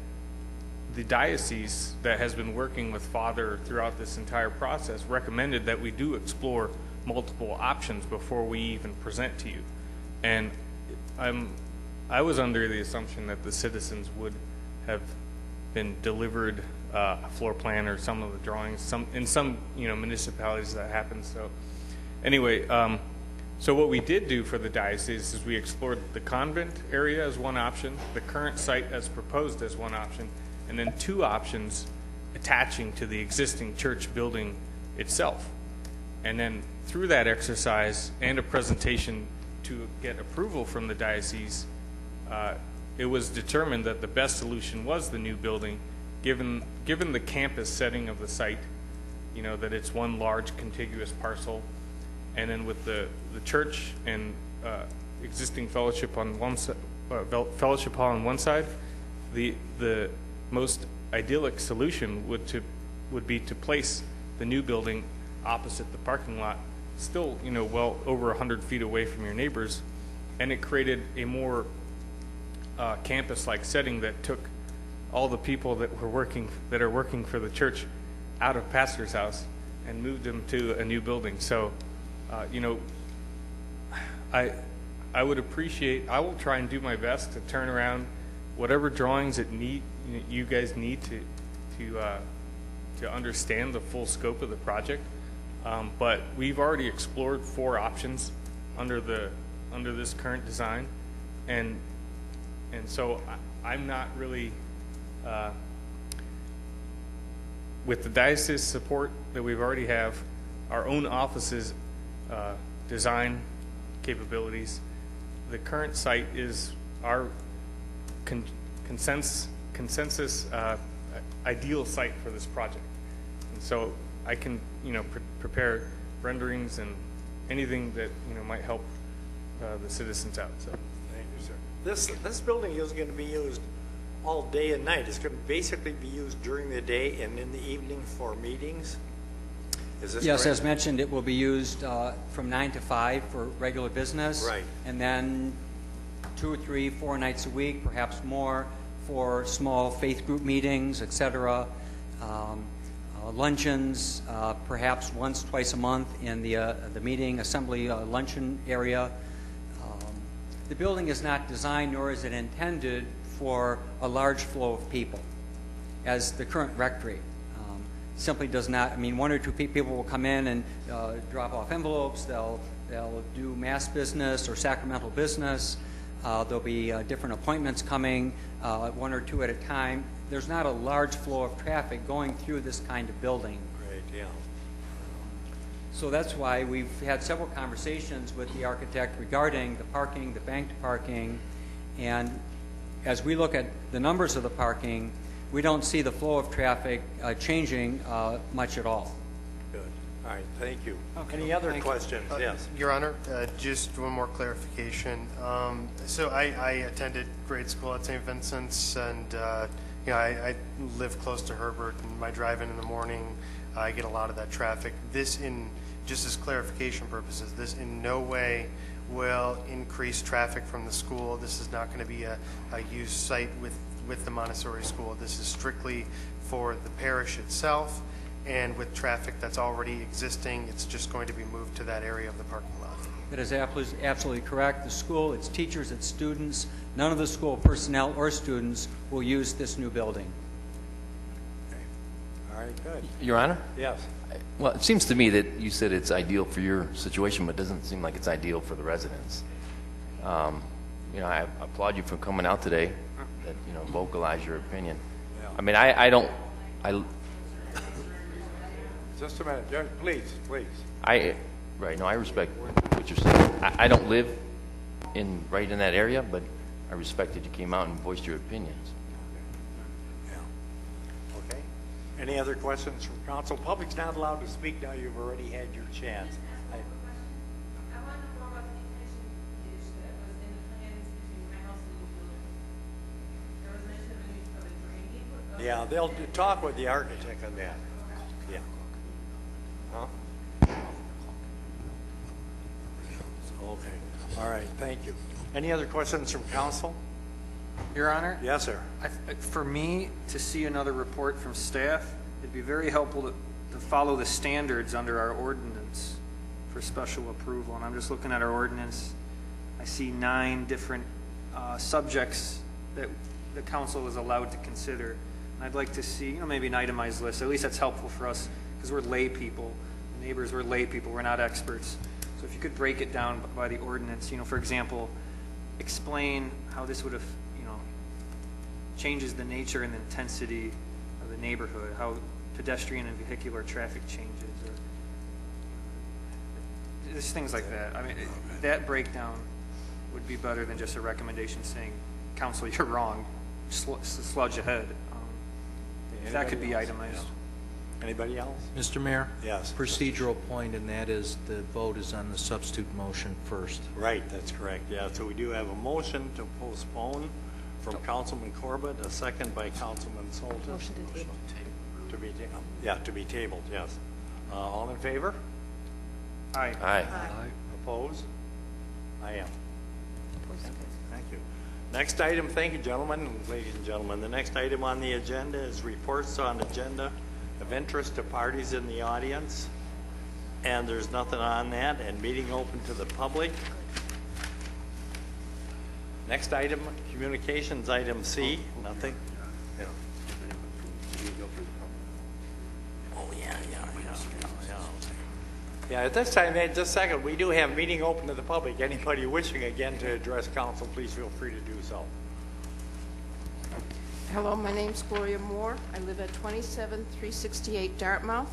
the diocese that has been working with Father throughout this entire process recommended that we do explore multiple options before we even present to you. And I was under the assumption that the citizens would have been delivered a floor plan or some of the drawings. In some municipalities that happens. So anyway, so what we did do for the diocese is we explored the convent area as one option, the current site as proposed as one option, and then two options attaching to the existing church building itself. And then through that exercise and a presentation to get approval from the diocese, it was determined that the best solution was the new building, given the campus setting of the site, that it's one large contiguous parcel, and then with the church and existing fellowship on Fellowship Hall on one side. The most idyllic solution would be to place the new building opposite the parking lot, still, well over 100 feet away from your neighbors, and it created a more campus-like setting that took all the people that are working for the church out of pastor's house and moved them to a new building. So, I would appreciate. I will try and do my best to turn around whatever drawings you guys need to understand the full scope of the project. But we've already explored 4 options under this current design, and so I'm not really with the diocese support that we've already have, our own office's design capabilities. The current site is our consensus ideal site for this project, and so I can prepare renderings and anything that might help the citizens out. So Thank you, sir. This building is going to be used all day and night. It's going to basically be used during the day and in the evening for meetings. Is this Yes, correct? as mentioned, it will be used from 9 to 5 for regular business. Right. And then 2 or 3, 4 nights a week, perhaps more, for small faith group meetings, etc. Luncheons, perhaps once, twice a month in the meeting assembly luncheon area. The building is not designed, nor is it intended for a large flow of people, as the current rectory. Simply does not. I mean, 1 or 2 people will come in and drop off envelopes. They'll do mass business or sacramental business. There'll be different appointments coming, 1 or 2 at a time. There's not a large flow of traffic going through this kind of building. Right, yeah. So that's why we've had several conversations with the architect regarding the parking, the banked parking, and as we look at the numbers of the parking, we don't see the flow of traffic changing much at all. Good. All right, thank you. Okay. Any other Thank questions? you. Yes. Your Honor, just one more clarification. So I attended grade school at St. Vincent's, and I live close to Herbert, and my drive-in the morning, I get a lot of that traffic. Just as clarification purposes, this in no way will increase traffic from the school. This is not going to be a used site with the Montessori school. This is strictly for the parish itself, and with traffic that's already existing, it's just going to be moved to that area of the parking lot. That is absolutely correct. The school, its teachers, its students, none of the school personnel or students will use this new building. Okay. All right, good. Your Honor? Yes. Well, it seems to me that you said it's ideal for your situation, but it doesn't seem like it's ideal for the residents. I applaud you for coming out today, that vocalize your opinion. Yeah. I mean, I don't. Just a minute, Judge, please. Right. No, I respect what you're saying. I don't live right in that area, but I respect that you came out and voiced your opinions. Okay. Any other questions from council? Public's not allowed to speak now. You've already had your chance. I want to know about the detention dish that was in the plans between my house and the new building. There was mention of a drain. Yeah, they'll talk with the architect on that. Yeah. Huh? Okay. All right. Thank you. Any other questions from council? Your Honor? Yes, sir. For me to see another report from staff, it'd be very helpful to follow the standards under our ordinance for special approval. And I'm just looking at our ordinance. I see 9 different subjects that the council is allowed to consider. And I'd like to see, maybe an itemized list. At least that's helpful for us because we're lay people. The neighbors, we're lay people. We're not experts. So if you could break it down by the ordinance, for example, explain how this would have, changes the nature and the intensity of the neighborhood, how pedestrian and vehicular traffic changes, or just things like that. I mean, that breakdown would be better than just a recommendation saying, council, you're wrong, sludge ahead. If that could be itemized. Anybody else? Mr. Mayor? Yes. Procedural point, and that is the vote is on the substitute motion first. Right, that's correct. Yeah, so we do have a motion to postpone from Councilman Corbett, a second by Councilman Soltis. Motion to table. To be tabled, yes. All in favor? Aye. Aye. Opposed? I am. Thank you. Next item, thank you, gentlemen, ladies and gentlemen. The next item on the agenda is reports on agenda of interest to parties in the audience. And there's nothing on that, and meeting open to the public. Next item, communications, item C, nothing. Oh, yeah. Yeah, at this time, just a second, we do have meeting open to the public. Anybody wishing again to address council, please feel free to do so. Hello, my name's Gloria Moore. I live at 27368 Dartmouth.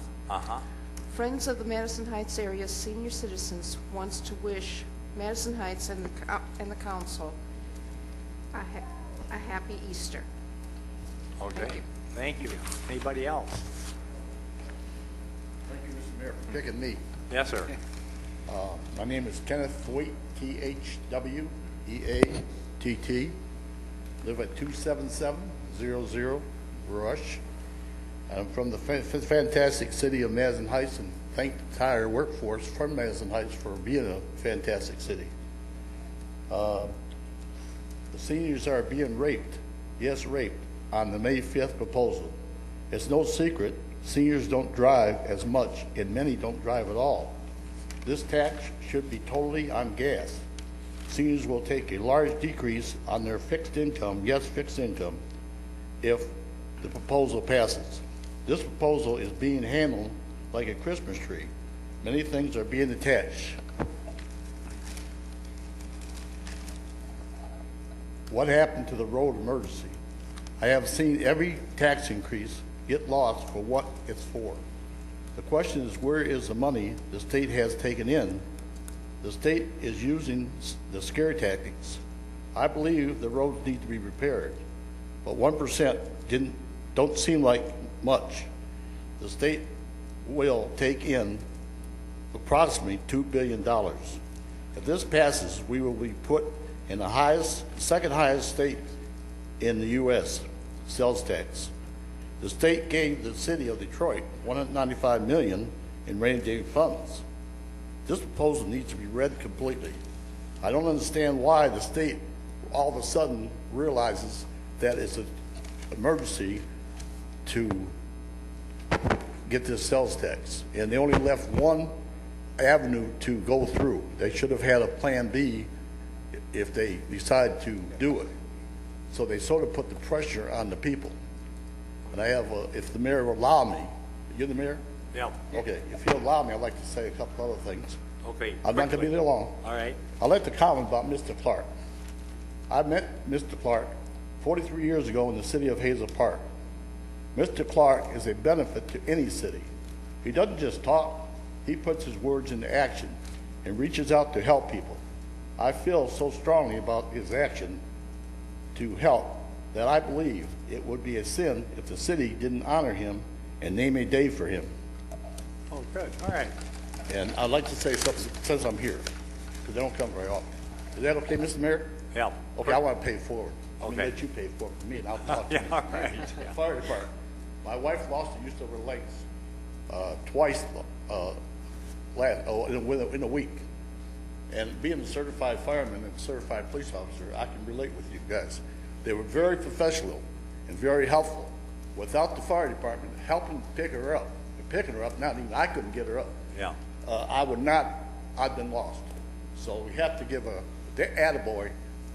Friends of the Madison Heights area senior citizens wants to wish Madison Heights and the council a happy Easter. Okay. Thank you. Anybody else? Thank you, Mr. Mayor, for picking me. Yes, sir. My name is Kenneth Thwaite, Thweatt. Live at 27700 Rush. I'm from the fantastic city of Madison Heights, and thank the entire workforce from Madison Heights for being a fantastic city. The seniors are being raped, yes, raped, on the May 5th proposal. It's no secret seniors don't drive as much, and many don't drive at all. This tax should be totally on gas. Seniors will take a large decrease on their fixed income, yes, fixed income, if the proposal passes. This proposal is being handled like a Christmas tree. Many things are being attached. What happened to the road emergency? I have seen every tax increase get lost for what it's for. The question is, where is the money the state has taken in? The state is using the scare tactics. I believe the roads need to be repaired, but 1% don't seem like much. The state will take in approximately $2 billion. If this passes, we will be put in the second highest state in the U.S. sales tax. The state gave the city of Detroit $195 million in rainy day funds. This proposal needs to be read completely. I don't understand why the state all of a sudden realizes that it's an emergency to get this sales tax, and they only left one avenue to go through. They should have had a plan B if they decide to do it. So they sort of put the pressure on the people. And I have, if the mayor will allow me, you're the mayor? Yeah. Okay, if you'll allow me, I'd like to say a couple other things. Okay. I'm not going to be there long. All right. I'd like to comment about Mr. Clark. I met Mr. Clark 43 years ago in the city of Hazel Park. Mr. Clark is a benefit to any city. He doesn't just talk, he puts his words into action and reaches out to help people. I feel so strongly about his action to help that I believe it would be a sin if the city didn't honor him and name a day for him. Oh, good. All right. And I'd like to say something since I'm here, because they don't come very often. Is that okay, Mr. Mayor? Yeah. Okay, I want to pay it forward. I'm Okay. going to let you pay it forward for me, and I'll talk to Yeah, you. all right. Yeah. Fire department. My wife lost her use of her legs twice in a week. And being a certified fireman and certified police officer, I can relate with you guys. They were very professional and very helpful. Without the fire department helping pick her up, not even I couldn't get her up. Yeah. I'd been lost. So we have to give the attaboy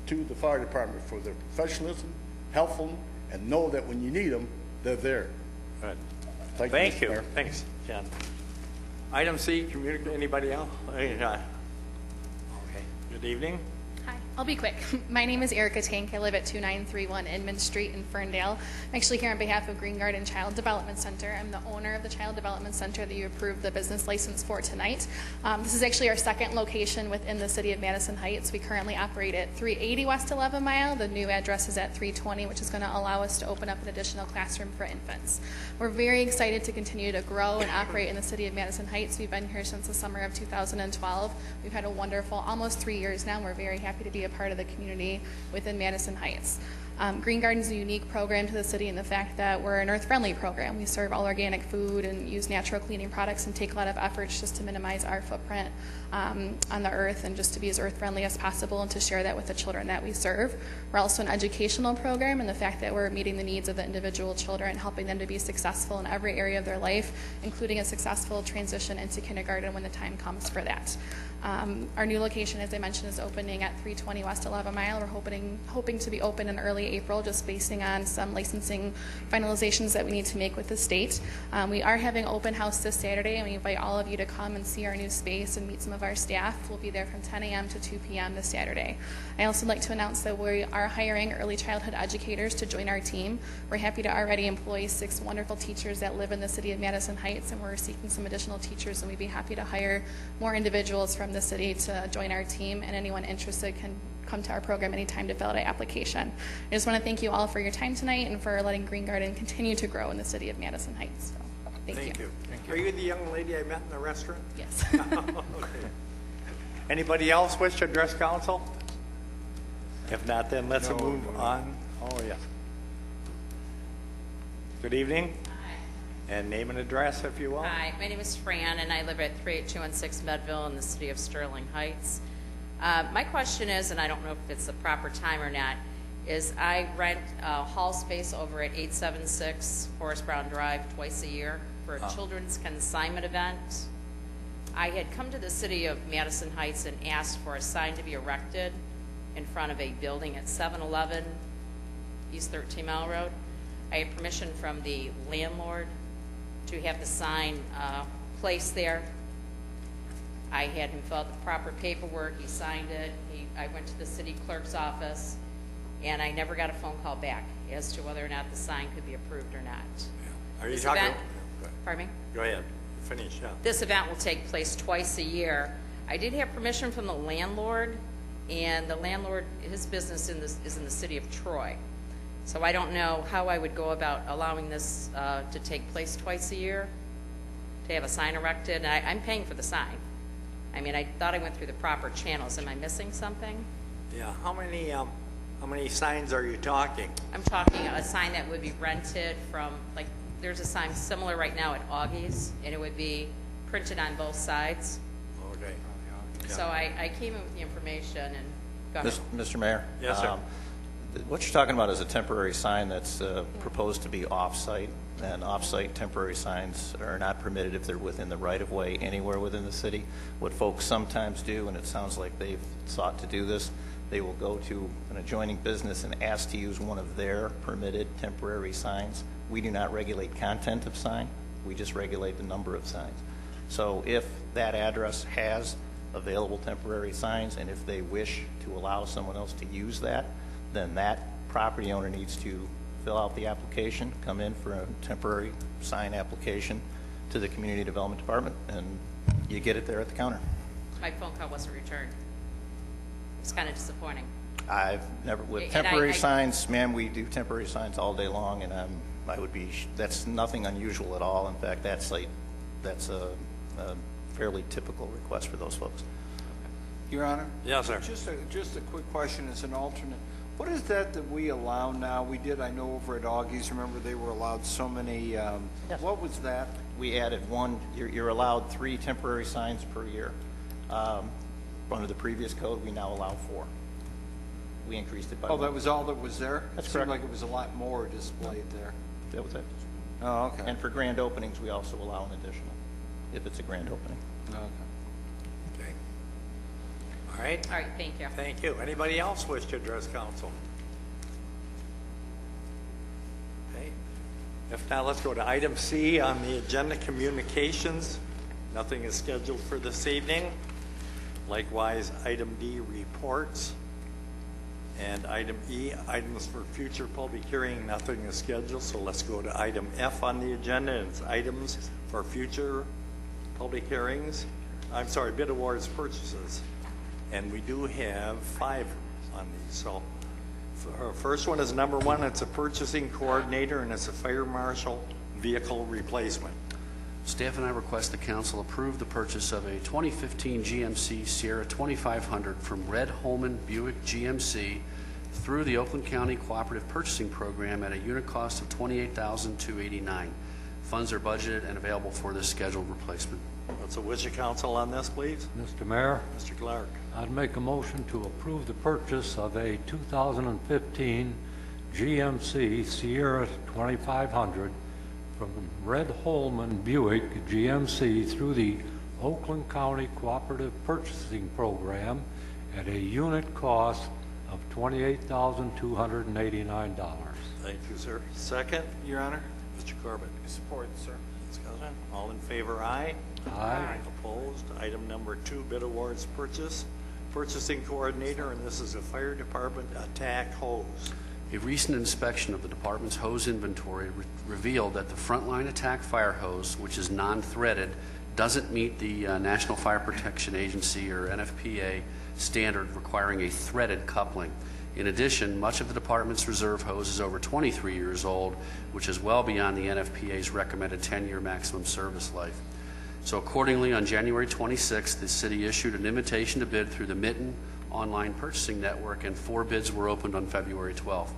to the fire department for their professionalism, helpful, and know that when you need them, they're there. Good. Thank Thank you, you. Mr. Mayor. Thanks, Ken. Item C, anybody else? Okay. Good evening. Hi. I'll be quick. My name is Erica Tank. I live at 2931 Inman Street in Ferndale. I'm actually here on behalf of Green Garden Child Development Center. I'm the owner of the Child Development Center that you approved the business license for tonight. This is actually our second location within the city of Madison Heights. We currently operate at 380 West 11 Mile. The new address is at 320, which is going to allow us to open up an additional classroom for infants. We're very excited to continue to grow and operate in the city of Madison Heights. We've been here since the summer of 2012. We've had a wonderful, almost 3 years now. We're very happy to be a part of the community within Madison Heights. Green Garden is a unique program to the city in the fact that we're an earth-friendly program. We serve all organic food and use natural cleaning products and take a lot of efforts just to minimize our footprint on the earth and just to be as earth-friendly as possible and to share that with the children that we serve. We're also an educational program in the fact that we're meeting the needs of the individual children, helping them to be successful in every area of their life, including a successful transition into kindergarten when the time comes for that. Our new location, as I mentioned, is opening at 320 West 11 Mile. We're hoping to be open in early April, just basing on some licensing finalizations that we need to make with the state. We are having open house this Saturday, and we invite all of you to come and see our new space and meet some of our staff. We'll be there from 10 a.m. to 2 p.m. this Saturday. I also like to announce that we are hiring early childhood educators to join our team. We're happy to already employ 6 wonderful teachers that live in the city of Madison Heights, and we're seeking some additional teachers, and we'd be happy to hire more individuals from the city to join our team, and anyone interested can come to our program anytime to fill out an application. I just want to thank you all for your time tonight and for letting Green Garden continue to grow in the city of Madison Heights. So, thank you. Are you the young lady I met in the restaurant? Yes. Okay. Anybody else wish to address council? If not, then let's move on. Oh, yes. Good evening. And name and address, if you will. Hi, my name is Fran, and I live at 38216 Medville in the city of Sterling Heights. My question is, and I don't know if it's the proper time or not, is I rent hall space over at 876 Forest Brown Drive twice a year for a children's consignment event. I had come to the city of Madison Heights and asked for a sign to be erected in front of a building at 711 East 13 Mile Road. I had permission from the landlord to have the sign placed there. I had him fill out the proper paperwork. He signed it. I went to the city clerk's office, and I never got a phone call back as to whether or not the sign could be approved or not. Are you This talking? event- Pardon me? Go ahead. Finish, yeah. This event will take place twice a year. I did have permission from the landlord, and the landlord, his business is in the city of Troy. So I don't know how I would go about allowing this to take place twice a year, to have a sign erected. And I'm paying for the sign. I mean, I thought I went through the proper channels. Am I missing something? Yeah. How many signs are you talking? I'm talking a sign that would be rented from, like, there's a sign similar right now at Augie's, and it would be printed on both sides. Okay. So I came in with the information and got it. Mr. Mayor? Yes, sir. What you're talking about is a temporary sign that's proposed to be off-site, and off-site temporary signs are not permitted if they're within the right-of-way anywhere within the city. What folks sometimes do, and it sounds like they've sought to do this, they will go to an adjoining business and ask to use one of their permitted temporary signs. We do not regulate content of sign. We just regulate the number of signs. So if that address has available temporary signs, and if they wish to allow someone else to use that, then that property owner needs to fill out the application, come in for a temporary sign application to the Community Development Department, and you get it there at the counter. My phone call wasn't returned. It's kind of disappointing. I've never, with And temporary I- signs, ma'am, we do temporary signs all day long, and that's nothing unusual at all. In fact, that's a fairly typical request for those folks. Your Honor? Yes, sir. Just a quick question as an alternate. What is that we allow now? We did, I know, over at Augie's, remember they were allowed so many, what was that? We added one, you're allowed 3 temporary signs per year. Under the previous code, we now allow 4. We increased it by Oh, 1. that was all that was there? That's It correct. seemed like it was a lot more displayed there. That was it. Oh, okay. And for grand openings, we also allow an additional, if it's a grand opening. Okay. Okay. All right. All right, thank you. Thank you. Anybody else wish to address council? Okay. If not, let's go to item C on the agenda, communications. Nothing is scheduled for this evening. Likewise, item D, reports. And item E, items for future public hearing, nothing is scheduled, so let's go to item F on the agenda, and it's items for future public hearings. I'm sorry, bid awards purchases. And we do have 5 on these. So first one is number 1, it's a purchasing coordinator, and it's a fire marshal vehicle replacement. Staff and I request the council approve the purchase of a 2015 GMC Sierra 2500 from Red Holman Buick GMC through the Oakland County Cooperative Purchasing Program at a unit cost of $28,289. Funds are budgeted and available for this scheduled replacement. What's the wish of council on this, please? Mr. Mayor, Mr. Clark. I'd make a motion to approve the purchase of a 2015 GMC Sierra 2500 from Red Holman Buick GMC through the Oakland County Cooperative Purchasing Program at a unit cost of $28,289. Thank you, sir. Second? Your Honor. Mr. Corbett. Support, sir. Discussion? All in favor, aye? Aye. Opposed? Item number 2, bid awards purchasing coordinator, and this is a fire department attack hose. A recent inspection of the department's hose inventory revealed that the Frontline Attack Fire Hose, which is non-threaded, doesn't meet the National Fire Protection Agency, or NFPA, standard requiring a threaded coupling. In addition, much of the department's reserve hose is over 23 years old, which is well beyond the NFPA's recommended 10-year maximum service life. So accordingly, on January 26th, the city issued an invitation to bid through the Mitten online purchasing network, and 4 bids were opened on February 12th.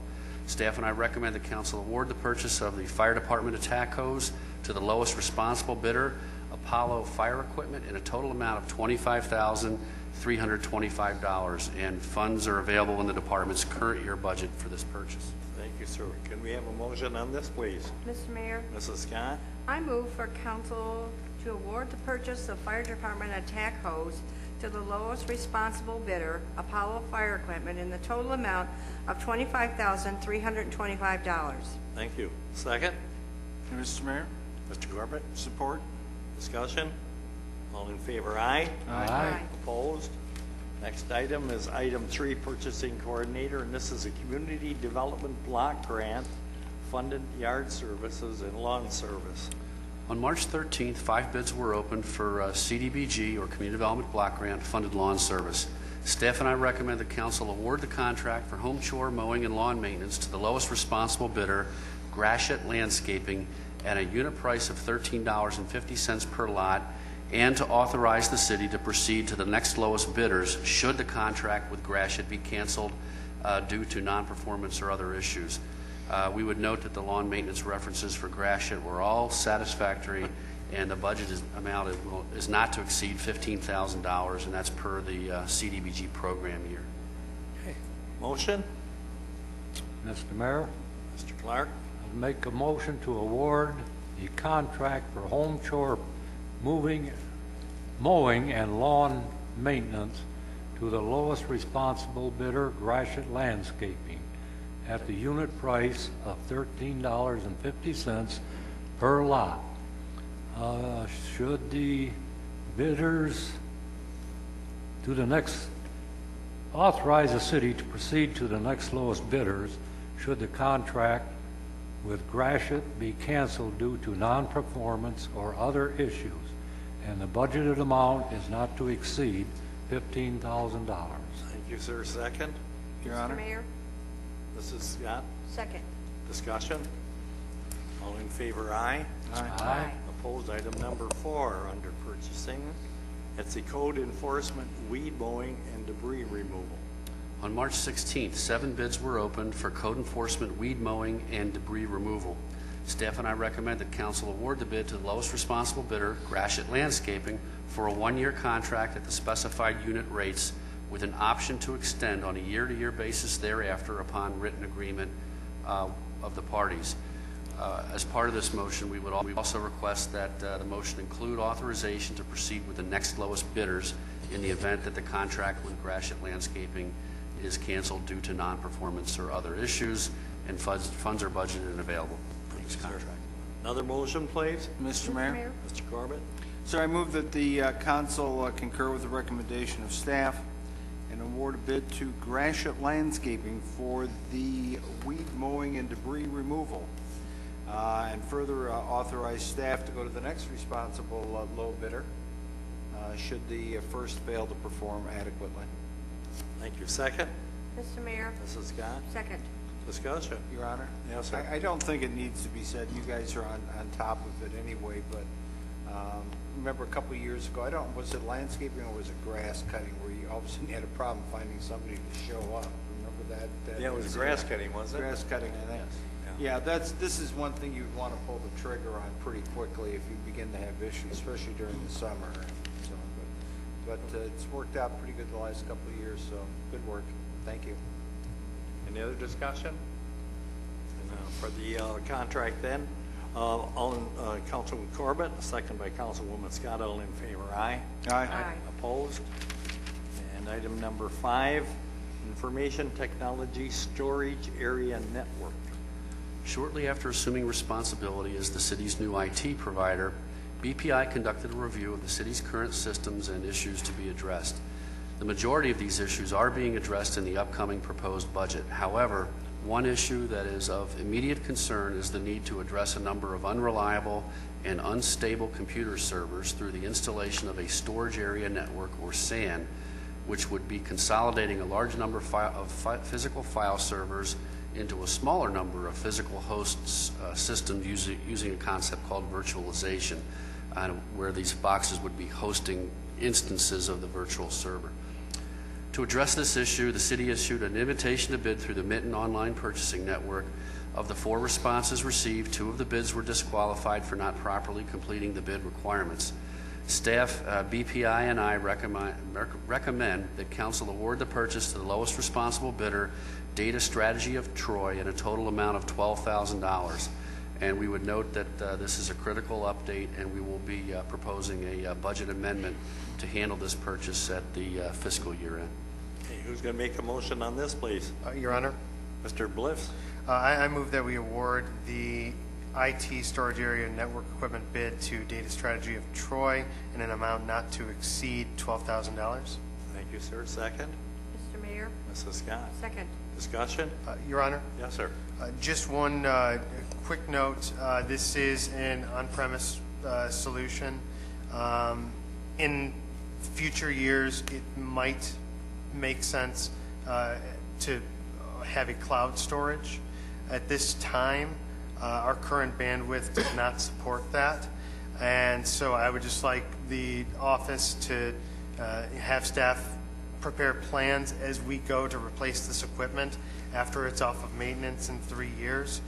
Staff and I recommend the council award the purchase of the fire department attack hose to the lowest responsible bidder, Apollo Fire Equipment, in a total amount of $25,325, and funds are available in the department's current year budget for this purchase. Thank you, sir. Can we have a motion on this, please? Mr. Mayor, Mrs. Scott? I move for council to award the purchase of fire department attack hose to the lowest responsible bidder, Apollo Fire Equipment, in the total amount of $25,325. Thank you. Second? Mr. Mayor. Mr. Corbett? Support. Discussion? All in favor, aye? Aye. Opposed? Next item is item 3, purchasing coordinator, and this is a community development block grant, funded yard services and lawn service. On March 13th, 5 bids were opened for CDBG, or Community Development Block Grant, funded lawn service. Staff and I recommend the council award the contract for home chore, mowing, and lawn maintenance to the lowest responsible bidder, Gratiot Landscaping, at a unit price of $13.50 per lot, and to authorize the city to proceed to the next lowest bidders should the contract with Gratiot be canceled due to non-performance or other issues. We would note that the lawn maintenance references for Gratiot were all satisfactory, and the budget amount is not to exceed $15,000, and that's per the CDBG program year. Okay. Motion? Mr. Mayor, Mr. Clark? I'd make a motion to award the contract for home chore mowing and lawn maintenance to the lowest responsible bidder, Gratiot Landscaping, at the unit price of $13.50 per lot. Should the bidders authorize the city to proceed to the next lowest bidders should the contract with Gratiot be canceled due to non-performance or other issues, and the budgeted amount is not to exceed $15,000. Thank you, sir. Second? Your Honor. Mr. Mayor, Mrs. Scott? second. Discussion? All in favor, aye? Aye. Opposed? Item number 4 under purchasing. It's the code enforcement, weed mowing, and debris removal. On March 16th, 7 bids were opened for code enforcement, weed mowing, and debris removal. Staff and I recommend that council award the bid to the lowest responsible bidder, Gratiot Landscaping, for a 1-year contract at the specified unit rates, with an option to extend on a year-to-year basis thereafter upon written agreement of the parties. As part of this motion, we would also request that the motion include authorization to proceed with the next lowest bidders in the event that the contract with Gratiot Landscaping is canceled due to non-performance or other issues, and funds are budgeted and available for this contract. Another motion, please? Mr. Mayor. Mr. Corbett? Sir, I move that the council concur with the recommendation of staff and award a bid to Gratiot Landscaping for the weed mowing and debris removal. And further authorize staff to go to the next responsible low bidder should the first fail to perform adequately. Thank you. Second? Mr. Mayor? Mrs. Scott? Second. Discussion? Your Honor? Yes, sir. I don't think it needs to be said. You guys are on top of it anyway, but remember a couple of years ago, was it landscaping or was it grass cutting where you all of a sudden had a problem finding somebody to show up? Remember that? Yeah, it was grass cutting, wasn't it? Grass cutting, and that. Yeah, this is one thing you'd want to pull the trigger on pretty quickly if you begin to have issues, especially during the summer. So, but it's worked out pretty good the last couple of years, so good work. Thank you. Any other discussion? And, for the contract then, Councilman Corbett, second by Councilwoman Scott, all in favor, aye? Aye. Opposed? And item number 5, Information Technology Storage Area Network. Shortly after assuming responsibility as the city's new IT provider, BPI conducted a review of the city's current systems and issues to be addressed. The majority of these issues are being addressed in the upcoming proposed budget. However, one issue that is of immediate concern is the need to address a number of unreliable and unstable computer servers through the installation of a storage area network, or SAN, which would be consolidating a large number of physical file servers into a smaller number of physical hosts systems using a concept called virtualization, where these boxes would be hosting instances of the virtual server. To address this issue, the city issued an invitation to bid through the Mitten online purchasing network. Of the 4 responses received, 2 of the bids were disqualified for not properly completing the bid requirements. Staff, BPI, and I recommend that Council award the purchase to the lowest responsible bidder, Data Strategy of Troy, in a total amount of $12,000. And we would note that this is a critical update, and we will be proposing a budget amendment to handle this purchase at the fiscal year end. Okay, who's going to make a motion on this, please? Your Honor. Mr. Bliss. I move that we award the IT storage area network equipment bid to Data Strategy of Troy in an amount not to exceed $12,000. Thank you, sir. Second? Mr. Mayor? Mrs. Scott. Second. Discussion? Your Honor? Yes, sir. Just one quick note. This is an on-premise solution. In future years, it might make sense to have a cloud storage. At this time, our current bandwidth does not support that. And so I would just like the office to have staff prepare plans as we go to replace this equipment after it's off of maintenance in 3 years.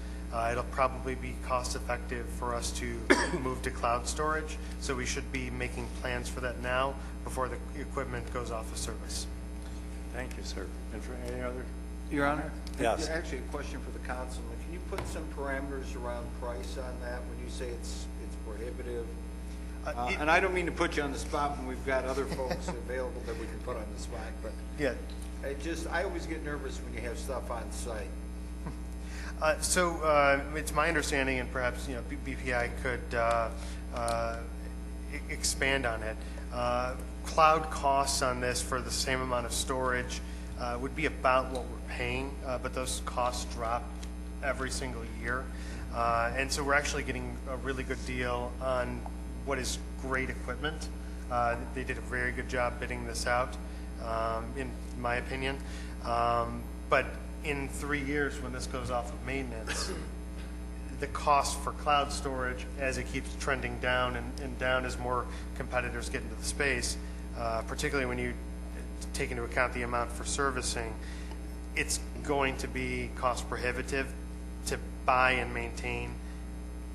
It'll probably be cost effective for us to move to cloud storage, so we should be making plans for that now before the equipment goes off of service. Thank you, sir. And for any other? Your Honor? Yes. Actually, a question for the councilman. Can you put some parameters around price on that when you say it's prohibitive? And I don't mean to put you on the spot when we've got other folks available that we can put on the spot, but yeah, I always get nervous when you have stuff on site. So it's my understanding, and perhaps BPI could expand on it. Cloud costs on this for the same amount of storage would be about what we're paying, but those costs drop every single year, and so we're actually getting a really good deal on what is great equipment. They did a very good job bidding this out, in my opinion. But in 3 years, when this goes off of maintenance, the cost for cloud storage, as it keeps trending down and down as more competitors get into the space, particularly when you take into account the amount for servicing, it's going to be cost prohibitive to buy and maintain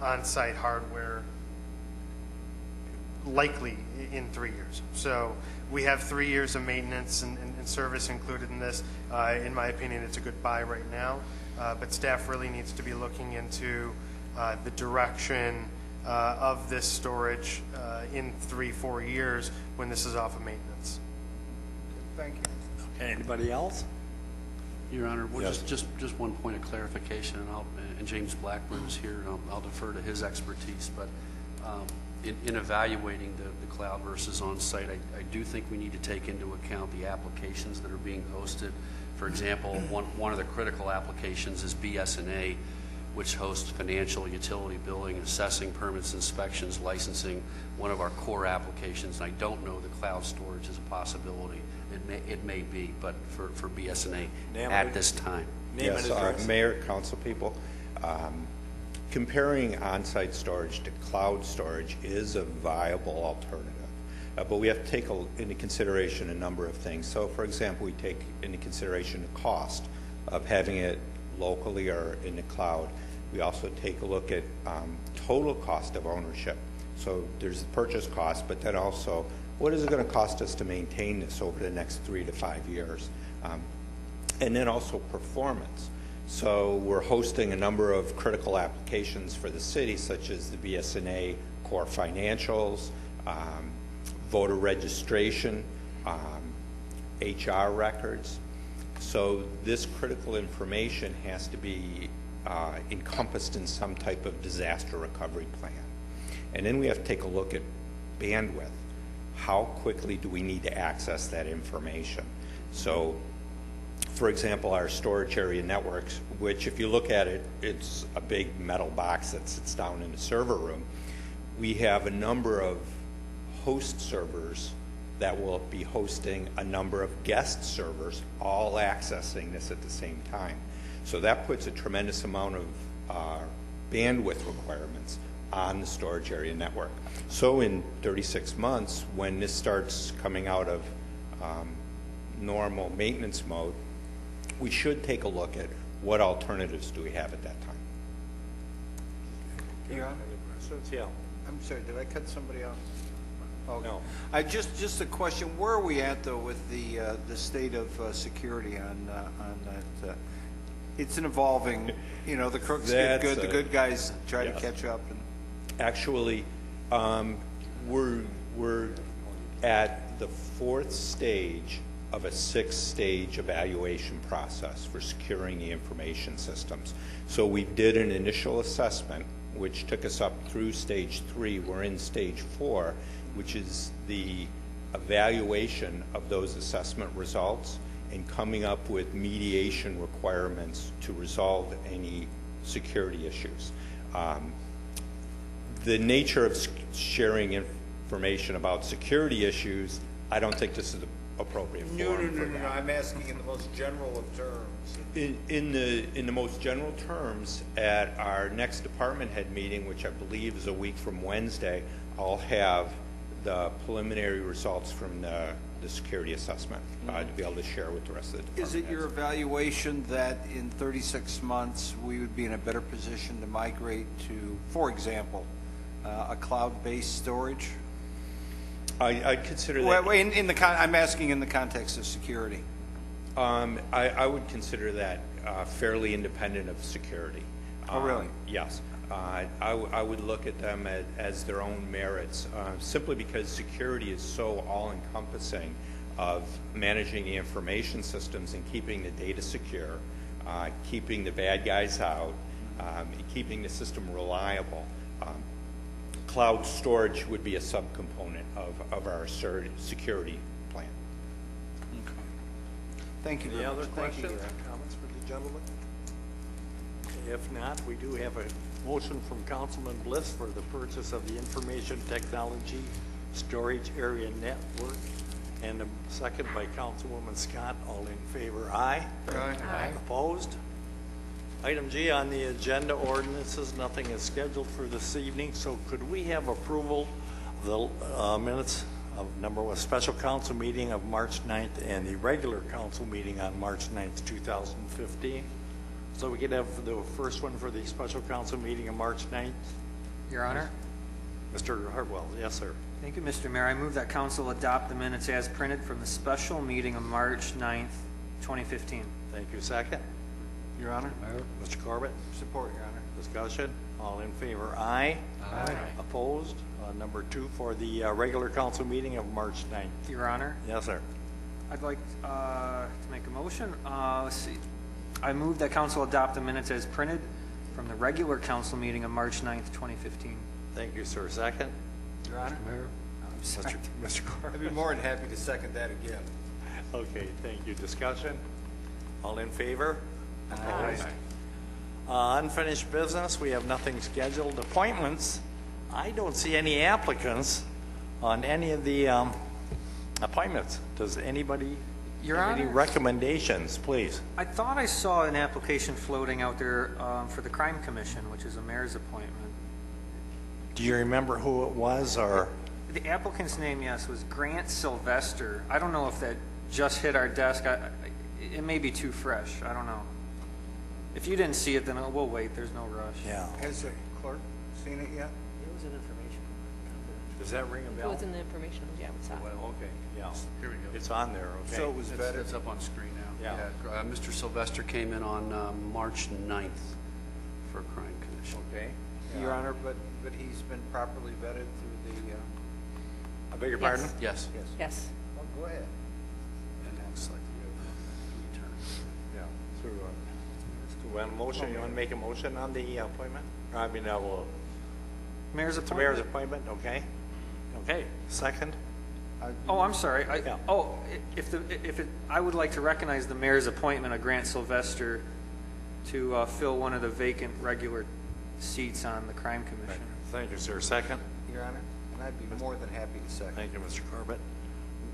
on-site hardware likely in 3 years. So we have 3 years of maintenance and service included in this. In my opinion, it's a good buy right now, but staff really needs to be looking into the direction of this storage in 3-4 years when this is off of maintenance. Thank you. Okay, anybody else? Your Honor, well, Yes. just one point of clarification, and James Blackburn's here, and I'll defer to his expertise, but in evaluating the cloud versus on-site, I do think we need to take into account the applications that are being hosted. For example, one of the critical applications is BS&A, which hosts financial, utility billing, assessing, permits, inspections, licensing, one of our core applications. And I don't know that cloud storage is a possibility. It may be, but for BS&A at this time. Yes, Mayor, council people, comparing on-site storage to cloud storage is a viable alternative. But we have to take into consideration a number of things. So, for example, we take into consideration the cost of having it locally or in the cloud. We also take a look at total cost of ownership. So there's the purchase cost, but then also what is it going to cost us to maintain this over the next 3 to 5 years? And then also performance. So we're hosting a number of critical applications for the city, such as the BS&A core financials, voter registration, HR records. So this critical information has to be encompassed in some type of disaster recovery plan. And then we have to take a look at bandwidth. How quickly do we need to access that information? So, for example, our storage area networks, which if you look at it, it's a big metal box that sits down in the server room. We have a number of host servers that will be hosting a number of guest servers, all accessing this at the same time. So that puts a tremendous amount of bandwidth requirements on the storage area network. So in 36 months, when this starts coming out of normal maintenance mode, we should take a look at what alternatives do we have at that time. Your Honor? Yeah. I'm sorry, did I cut somebody off? Okay. No. I just a question. Where are we at though with the state of security on that? It's an evolving. You know, the crooks get good, the good guys try to catch up. And actually, we're at the 4th stage of a 6-stage evaluation process for securing the information systems. So we did an initial assessment, which took us up through stage 3. We're in stage 4, which is the evaluation of those assessment results and coming up with mediation requirements to resolve any security issues. The nature of sharing information about security issues, I don't think this is the appropriate forum for that. No. I'm asking in the most general of terms. In the most general terms, at our next department head meeting, which I believe is a week from Wednesday, I'll have the preliminary results from the security assessment to be able to share with the rest of the department. Is it your evaluation that in 36 months we would be in a better position to migrate to, for example, a cloud-based storage? I'd consider that. I'm asking in the context of security. I would consider that fairly independent of security. Oh, really? Yes. I would look at them as their own merits, simply because security is so all-encompassing of managing the information systems and keeping the data secure, keeping the bad guys out, keeping the system reliable. Cloud storage would be a subcomponent of our security plan. Okay. Thank you. Any other questions or comments for the gentleman? If not, we do have a motion from Councilman Bliss for the purchase of the information technology storage area network, and a second by Councilwoman Scott. All in favor, aye. Aye. Opposed? Item G on the agenda, ordinances. Nothing is scheduled for this evening, so could we have approval of the minutes of number 1 special council meeting of March 9th and the regular council meeting on March 9th, 2015? So we could have the first one for the special council meeting of March 9th. Your Honor. Mr. Hartwell, yes, sir. Thank you, Mr. Mayor. I move that council adopt the minutes as printed from the special meeting of March 9th, 2015. Thank you. Second? Your Honor. Mr. Corbett? Support, Your Honor. Discussion? All in favor, aye. Aye. Opposed? Number 2 for the regular council meeting of March 9th. Your Honor. Yes, sir. I'd like to make a motion. Let's see. I move that council adopt the minutes as printed from the regular council meeting of March 9th, 2015. Thank you, sir. Second? Your Honor? Mayor? I'm sorry. Mr. Corbett? I'd be more than happy to second that again. Okay, thank you. Discussion? All in favor? Opposed? Unfinished business, we have nothing scheduled. Appointments, I don't see any applicants on any of the appointments. Does anybody Your have any Honor? recommendations, please? I thought I saw an application floating out there for the Crime Commission, which is a mayor's appointment. Do you remember who it was, or? The applicant's name, yes, was Grant Sylvester. I don't know if that just hit our desk. It may be too fresh. I don't know. If you didn't see it, then we'll wait. There's no rush. Yeah. Has the clerk seen it yet? It was an information. Does that ring a It bell? was in the information, yeah, we saw it. Well, okay, yeah. Here we go. It's on there, okay. So it was vetted? It's up on screen now. Yeah. Mr. Sylvester came in on March 9th for Crime Commission. Okay. Your Honor, but he's been properly vetted through the, I beg your pardon? Yes. Yes. oh, go ahead. And it looks like we have 3 terms. Yeah. So, want a motion, you want to make a motion on the appointment? I mean, Mayor's it's a appointment? mayor's appointment, okay? Okay, second? Oh, I'm sorry. Yeah. I would like to recognize the mayor's appointment of Grant Sylvester to fill one of the vacant regular seats on the Crime Commission. Thank you, sir. Second? Your Honor, and I'd be more than happy to second. Thank you, Mr. Corbett.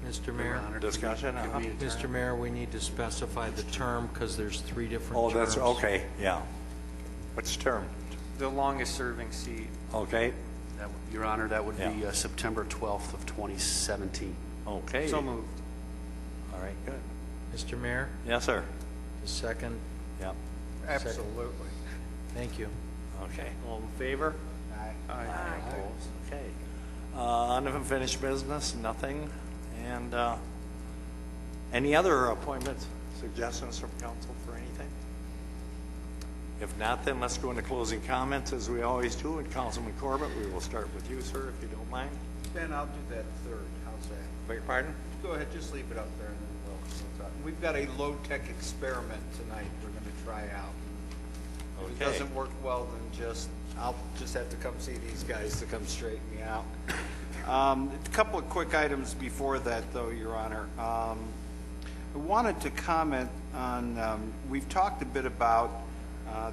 Mr. Mayor? Discussion? Mr. Mayor, we need to specify the term because there's 3 different Oh, terms. that's, okay, yeah. Which term? The longest serving seat. Okay, Your Honor, that would be Yeah. September 12th of 2017. okay. So moved. All right, good. Mr. Mayor, Yes, sir. the second. Yeah, Absolutely. Thank you. okay. All in favor? Aye. Opposed? Okay. Unfinished business, nothing. And any other appointments, suggestions from council for anything? If not, then let's go into closing comments as we always do. And Councilman Corbett, we will start with you, sir, if you don't mind. Ben, I'll do that third. How's that? Beg your pardon? Go ahead, just leave it up there and then we'll talk. We've got a low-tech experiment tonight we're going to try out. If it Okay. doesn't work well, then I'll just have to come see these guys to come straighten me out. A couple of quick items before that, though, Your Honor. I wanted to comment on, we've talked a bit about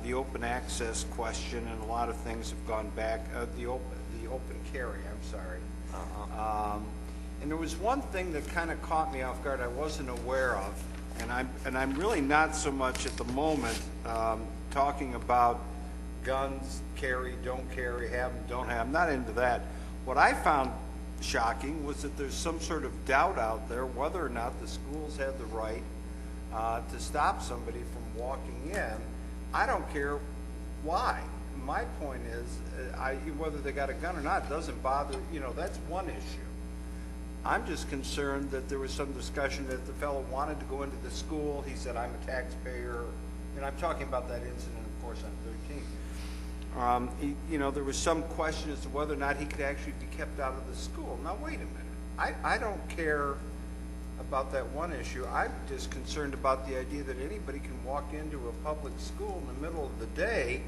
the open access question, and a lot of things have gone back, the open carry, I'm sorry. And there was one thing that kind of caught me off guard I wasn't aware of, and I'm really not so much at the moment talking about guns, carry, don't carry, have them, don't have them, not into that. What I found shocking was that there's some sort of doubt out there whether or not the schools have the right to stop somebody from walking in. I don't care why. My point is, whether they got a gun or not doesn't bother, that's one issue. I'm just concerned that there was some discussion that the fellow wanted to go into the school. He said, I'm a taxpayer. And I'm talking about that incident, of course, on 13th. There was some question as to whether or not he could actually be kept out of the school. Now, wait a minute. I don't care about that one issue. I'm just concerned about the idea that anybody can walk into a public school in the middle of the day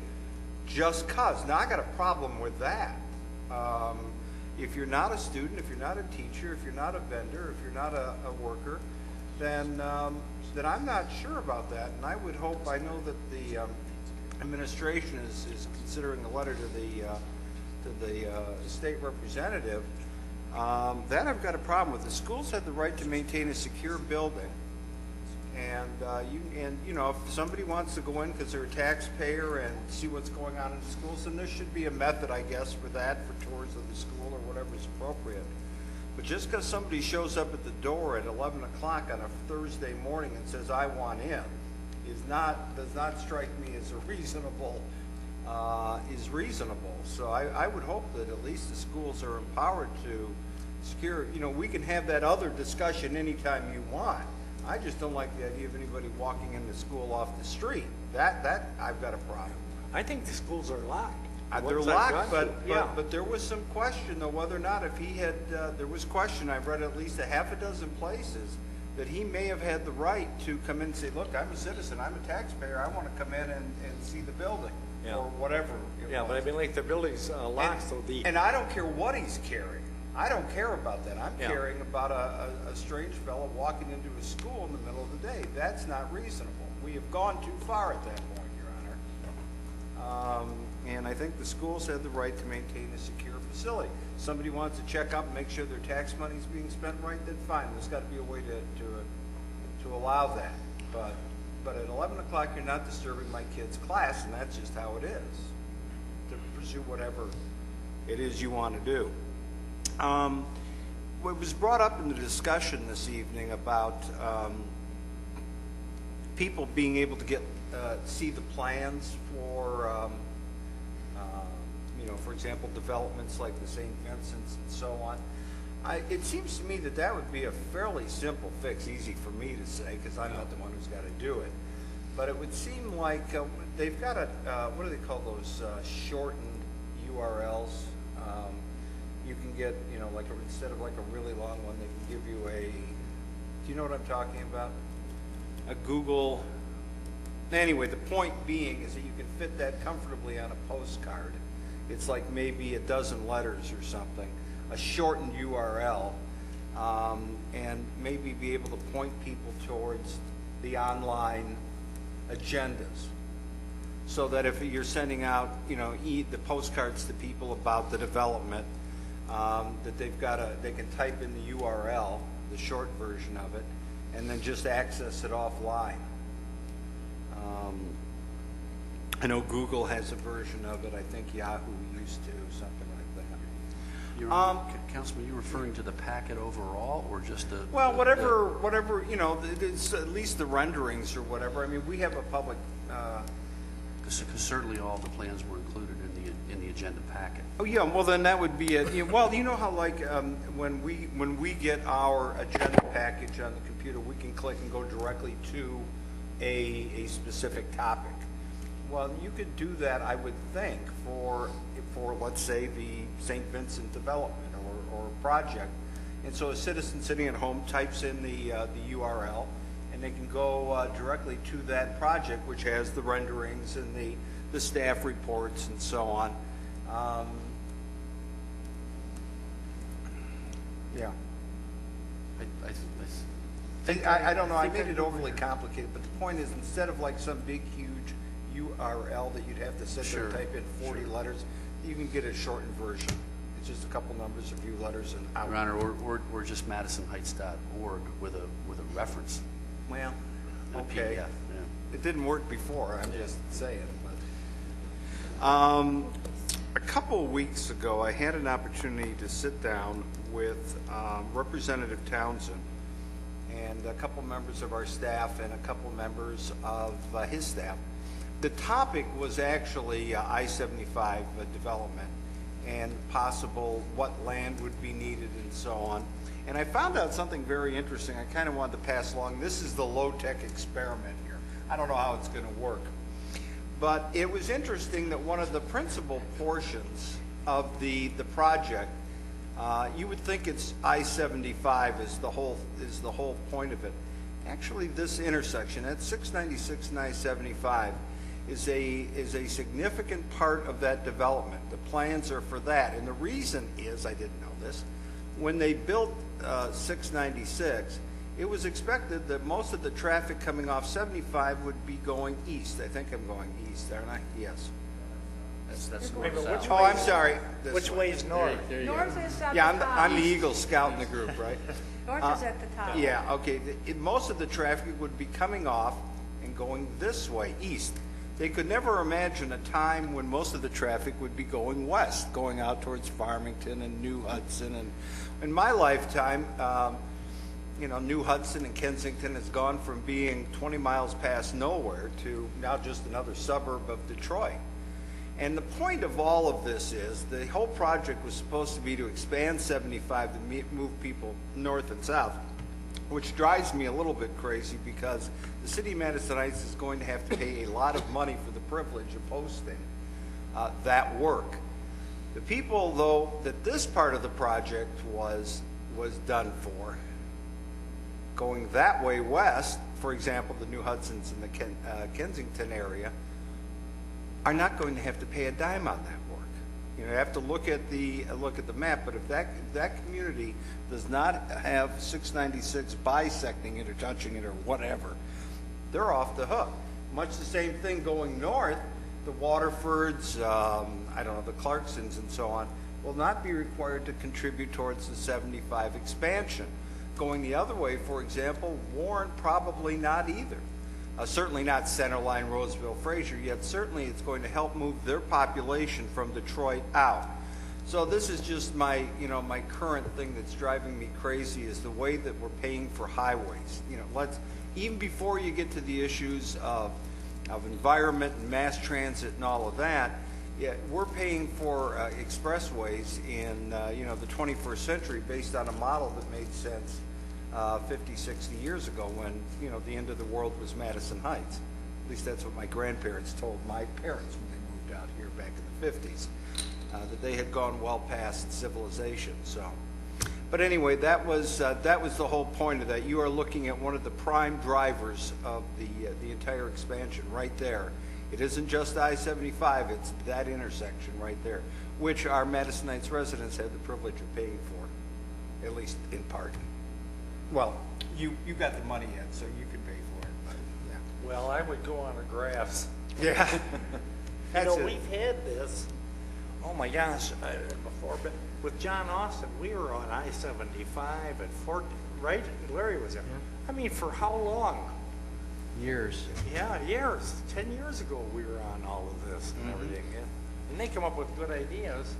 just cause. Now, I got a problem with that. If you're not a student, if you're not a teacher, if you're not a vendor, if you're not a worker, then I'm not sure about that. And I would hope, I know that the administration is considering a letter to the state representative. That I've got a problem with. The schools have the right to maintain a secure building. And if somebody wants to go in because they're a taxpayer and see what's going on in the schools, then there should be a method, I guess, for that, for tours of the school or whatever is appropriate. But just because somebody shows up at the door at 11 o'clock on a Thursday morning and says, I want in, does not strike me as reasonable. So I would hope that at least the schools are empowered to secure. We can have that other discussion anytime you want. I just don't like the idea of anybody walking into school off the street. That I've got a problem. I think the schools are locked. They're locked, but there was some question, though, whether or not if he had, there was question, I've read at least a half a dozen places, that he may have had the right to come in and say, look, I'm a citizen, I'm a taxpayer, I want to come in and see the building. Yeah. or whatever. Yeah, but I mean, like the building's locked, so the... And I don't care what he's carrying. I don't care about that. I'm Yeah. caring about a strange fellow walking into a school in the middle of the day. That's not reasonable. We have gone too far at that point, Your Honor. And I think the schools have the right to maintain a secure facility. Somebody wants to check up and make sure their tax money is being spent right, then fine. There's got to be a way to allow that. But at 11 o'clock, you're not disturbing my kid's class, and that's just how it is, to pursue whatever it is you want to do. What was brought up in the discussion this evening about people being able to see the plans for, for example, developments like the St. Vincent's and so on. It seems to me that that would be a fairly simple fix, easy for me to say, because I'm not the one who's got to do it. But it would seem like they've got what do they call those shortened URLs? You can get, like instead of like a really long one, they can give you do you know what I'm talking about? A Google. Anyway, the point being is that you can fit that comfortably on a postcard. It's like maybe a dozen letters or something, a shortened URL, and maybe be able to point people towards the online agendas, so that if you're sending out, the postcards to people about the development, that they can type in the URL, the short version of it, and then just access it offline. I know Google has a version of it. I think Yahoo used to, something like that. Councilman, you referring to the packet overall, or just the... Well, whatever, it's at least the renderings or whatever. I mean, we have a public... Because certainly all the plans were included in the agenda packet. Oh, yeah, well, then that would be it. Well, you know how, like, when we get our agenda package on the computer, we can click and go directly to a specific topic. Well, you could do that, I would think, for let's say, the St. Vincent development or project. And so a citizen sitting at home types in the URL, and they can go directly to that project, which has the renderings and the staff reports and so on. Yeah. I don't know. I made it overly complicated, but the point is, instead of like some big, huge URL that you'd have to sit there and type in 40 letters, you can get a shortened version. It's just a couple numbers, a few letters, and out. Your Honor, or just MadisonHeights.org with a reference. Well, A okay. PDF, yeah. It didn't work before. I'm just saying. But a couple of weeks ago, I had an opportunity to sit down with Representative Townsend and a couple members of our staff and a couple members of his staff. The topic was actually I-75 development and possible what land would be needed and so on. And I found out something very interesting I kind of wanted to pass along. This is the low-tech experiment here. I don't know how it's going to work. But it was interesting that one of the principal portions of the project, you would think it's I-75 is the whole point of it. Actually, this intersection at 696 and I-75 is a significant part of that development. The plans are for that, and the reason is, I didn't know this, when they built 696, it was expected that most of the traffic coming off 75 would be going east. I think I'm going east, aren't I? Yes. That's Wait, north but south. oh, I'm sorry. Which way is north? North is at Yeah, the top. I'm the Eagle Scout in the group, right? North is at the top. Yeah, okay. Most of the traffic would be coming off and going this way, east. They could never imagine a time when most of the traffic would be going west, going out towards Farmington and New Hudson. And in my lifetime, New Hudson and Kensington has gone from being 20 miles past nowhere to now just another suburb of Detroit. And the point of all of this is the whole project was supposed to be to expand 75 to move people north and south, which drives me a little bit crazy because the city of Madison Heights is going to have to pay a lot of money for the privilege of hosting that work. The people, though, that this part of the project was done for, going that way west, for example, the New Hudsons in the Kensington area, are not going to have to pay a dime on that work. You know, you have to look at the map, but if that community does not have 696 bisecting it or touching it or whatever, they're off the hook. Much the same thing going north, the Waterfords, I don't know, the Clarksons and so on, will not be required to contribute towards the 75 expansion. Going the other way, for example, Warren, probably not either. Certainly not Centerline, Roseville, Fraser, yet certainly it's going to help move their population from Detroit out. So this is just my, you know, my current thing that's driving me crazy is the way that we're paying for highways. You know, even before you get to the issues of environment and mass transit and all of that, yeah, we're paying for expressways in you know, the 21st century based on a model that made sense 50, 60 years ago when, you know, the end of the world was Madison Heights. At least that's what my grandparents told my parents when they moved out here back in the 50s, that they had gone well past civilization. So, but anyway, that was the whole point of that. You are looking at one of the prime drivers of the entire expansion right there. It isn't just I-75, it's that intersection right there, which our Madison Heights residents had the privilege of paying for, at least in part. Well, you got the money yet, so you can pay for it. But, yeah. Well, I would go on a graphs. Yeah. You know, we've had this, oh my gosh, before, but with John Austin, we were on I-75 at Fort, right? Larry was there. I mean, for how long? Years. Yeah, years. 10 years ago we were on all of this and everything. Yeah. And they come up with good ideas.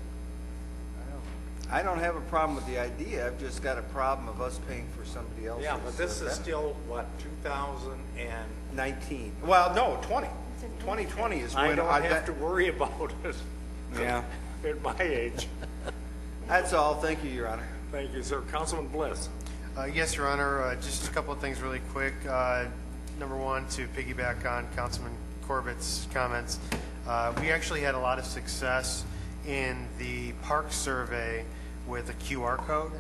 I don't have a problem with the idea. I've just got a problem of us paying for somebody else's. Yeah, but this is still, what, 2019? Well, no, 20. 2020 is when I don't have to worry about it. Yeah. At my age. That's all. Thank you, Your Honor. Thank you, sir. Councilman Bliss. Yes, Your Honor. Just a couple of things really quick. Number one, to piggyback on Councilman Corbett's comments, we actually had a lot of success in the park survey with a QR code.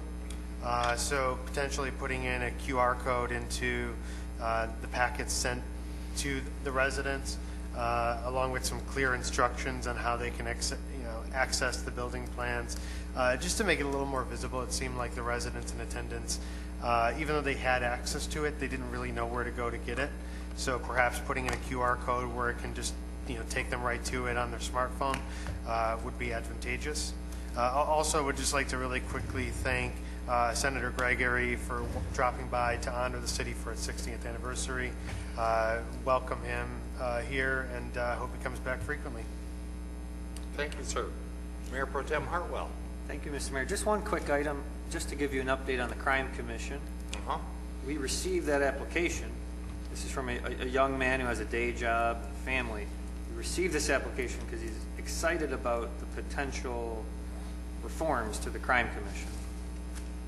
So potentially putting in a QR code into the packets sent to the residents, along with some clear instructions on how they can access the building plans, just to make it a little more visible. It seemed like the residents in attendance, even though they had access to it, they didn't really know where to go to get it. So perhaps putting in a QR code where it can just take them right to it on their smartphone would be advantageous. Also, would just like to really quickly thank Senator Gregory for dropping by to honor the city for its 60th anniversary. Welcome him here, and hope he comes back frequently. Thank you, sir. Mayor Pro Tem Hartwell. Thank you, Mr. Mayor. Just one quick item, just to give you an update on the Crime Commission. We received that application. This is from a young man who has a day job, family. We received this application because he's excited about the potential reforms to the Crime Commission.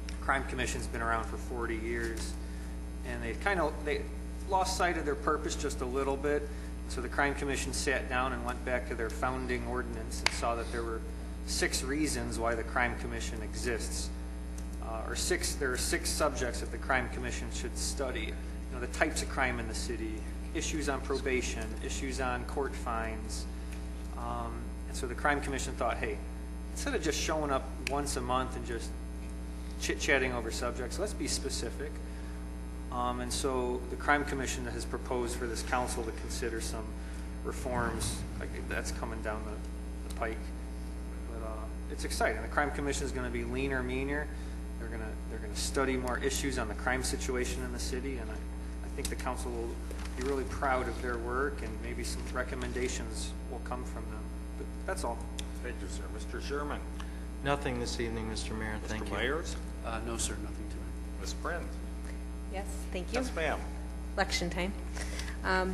The Crime Commission's been around for 40 years, and they lost sight of their purpose just a little bit. So the Crime Commission sat down and went back to their founding ordinance and saw that there were 6 reasons why the Crime Commission exists. There are 6 subjects that the Crime Commission should study. The types of crime in the city, issues on probation, issues on court fines. And so the Crime Commission thought, hey, instead of just showing up once a month and just chit-chatting over subjects, let's be specific. And so the Crime Commission has proposed for this council to consider some reforms. That's coming down the pike. But it's exciting. The Crime Commission is going to be leaner, meaner. They're going to study more issues on the crime situation in the city, and I think the council will be really proud of their work, and maybe some recommendations will come from them. But that's all. Thank you, sir. Mr. Sherman. Nothing this evening, Mr. Mayor. Thank you. Mr. Myers. No, sir, nothing tonight. Ms. Prinz. Yes, thank you. Yes, ma'am. Election time. I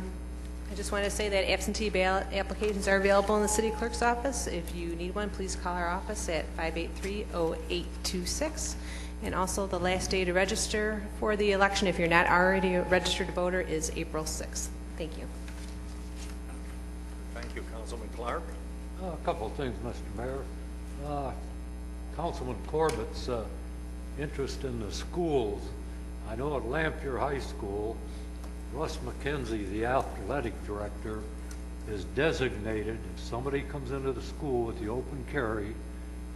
just want to say that absentee ballot applications are available in the city clerk's office. If you need one, please call our office at 583-0826. And also the last day to register for the election, if you're not already a registered voter, is April 6th. Thank you. Thank you, Councilman Clark. A couple of things, Mr. Mayor. Councilman Corbett's interest in the schools. I know at Lampier High School, Russ McKenzie, the athletic director, is designated. If somebody comes into the school with the open carry,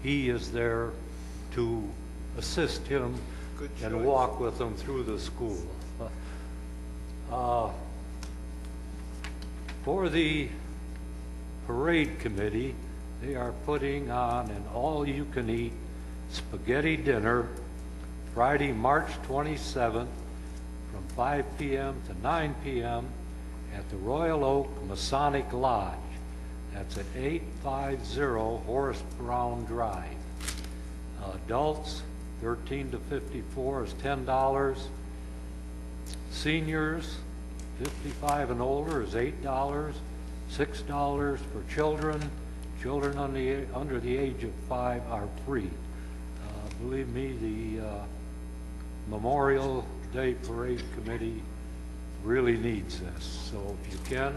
he is there to assist him and walk with him through the school. For the parade committee, they are putting on an all-you-can-eat spaghetti dinner Friday, March 27th from 5 p.m. to 9 p.m. at the Royal Oak Masonic Lodge. That's at 850 Horace Brown Drive. Adults 13 to 54 is $10. Seniors 55 and older is $8. $6 for children. Children under the age of 5 are free. Believe me, the Memorial Day Parade Committee really needs this. So if you can,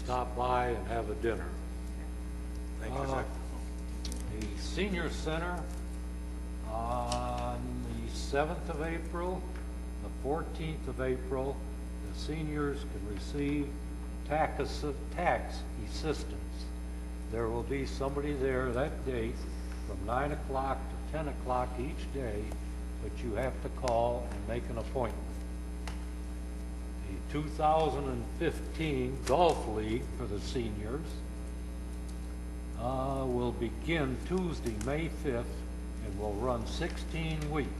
stop by and have a dinner. Thank you, sir. The Senior Center on the 7th of April, the 14th of April, the seniors can receive tax assistance. There will be somebody there that day from 9 o'clock to 10 o'clock each day, but you have to call and make an appointment. The 2015 Golf League for the seniors will begin Tuesday, May 5th, and will run 16 weeks.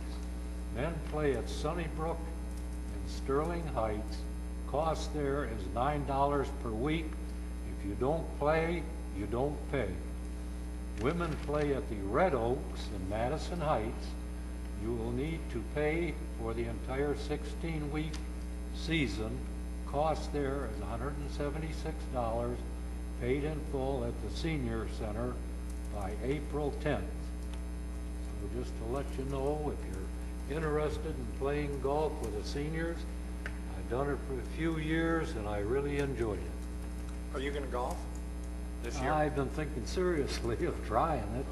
Men play at Sunnybrook and Sterling Heights. Cost there is $9 per week. If you don't play, you don't pay. Women play at the Red Oaks in Madison Heights. You will need to pay for the entire 16-week season. Cost there is $176, paid in full at the Senior Center by April 10th. So just to let you know, if you're interested in playing golf with the seniors, I've done it for a few years and I really enjoyed it. Are you going to golf this year? I've been thinking seriously of trying it.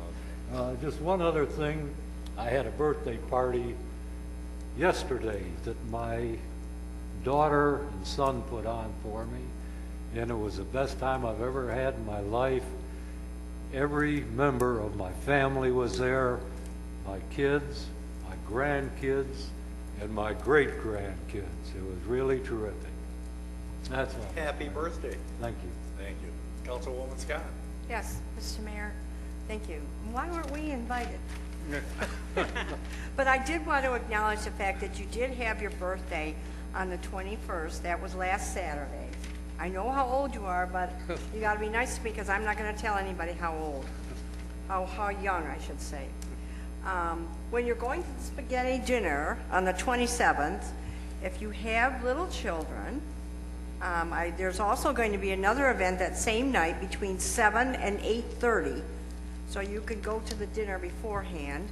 Just one other thing, I had a birthday party yesterday that my daughter and son put on for me, and it was the best time I've ever had in my life. Every member of my family was there, my kids, my grandkids, and my great-grandkids. It was really terrific. That's all. Happy birthday. Thank you. Thank you. Councilwoman Scott. Yes, Mr. Mayor, thank you. Why weren't we invited? But I did want to acknowledge the fact that you did have your birthday on the 21st. That was last Saturday. I know how old you are, but you got to be nice to me because I'm not going to tell anybody how old, how young, I should say. When you're going to the spaghetti dinner on the 27th, if you have little children, there's also going to be another event that same night between 7 and 8:30, so you could go to the dinner beforehand.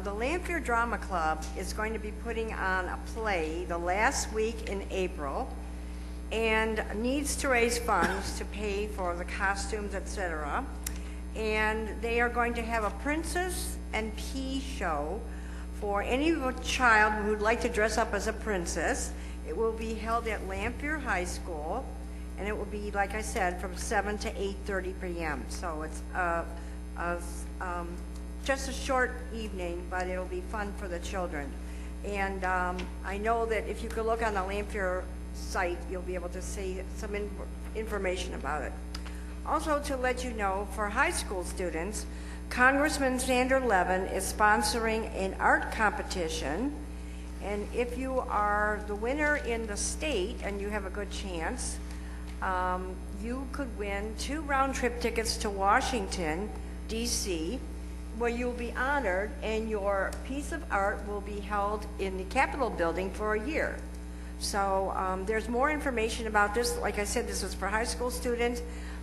The Lanphier Drama Club is going to be putting on a play the last week in April and needs to raise funds to pay for the costumes, etc. And they are going to have a Princess and Pea show for any child who would like to dress up as a princess. It will be held at Lanphier High School, and it will be, like I said, from 7 to 8:30 p.m. So it's just a short evening, but it'll be fun for the children. And I know that if you could look on the Lanphier site, you'll be able to see some information about it. Also, to let you know, for high school students, Congressman Sander Levin is sponsoring an art competition. And if you are the winner in the state, and you have a good chance, you could win 2 round-trip tickets to Washington, D.C., where you'll be honored, and your piece of art will be held in the Capitol building for a year. So there's more information about this. Like I said, this was for high school students,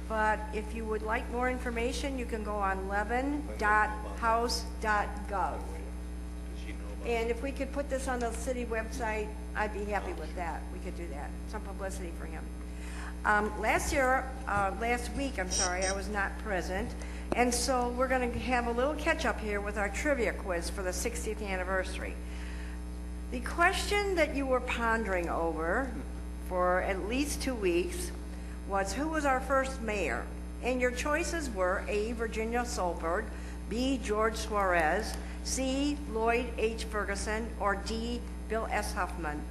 but if you would like more information, you can go on levin.house.gov. And if we could put this on the city website, I'd be happy with that. We could do that, some publicity for him. Last week, I was not present, and so we're going to have a little catch-up here with our trivia quiz for the 60th anniversary. The question that you were pondering over for at least 2 weeks was who was our first mayor? And your choices were A, Virginia Solberg, B, George Suarez, C, Lloyd H. Ferguson, or D, Bill S. Huffman.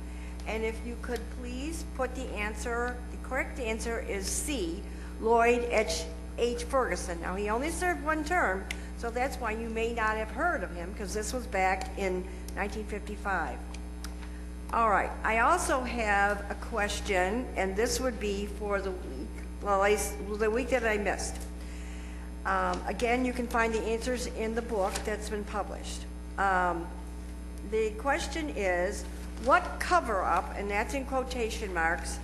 And if you could please put the answer, the correct answer is C, Lloyd H. Ferguson. Now, he only served one term, so that's why you may not have heard of him, because this was back in 1955. All right, I also have a question, and this would be for the week, well, the week that I missed. Again, you can find the answers in the book that's been published. The question is, what cover-up, and that's in quotation marks,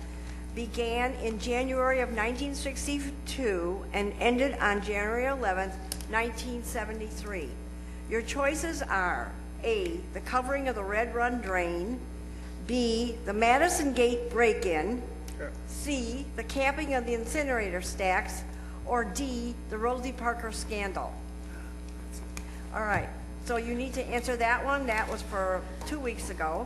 began in January of 1962 and ended on January 11th, 1973? Your choices are A, the covering of the Red Run drain, B, the Madison Gate break-in, C, the capping of the incinerator stacks, or D, the Rosie Parker scandal. All right, so you need to answer that one. That was for 2 weeks ago.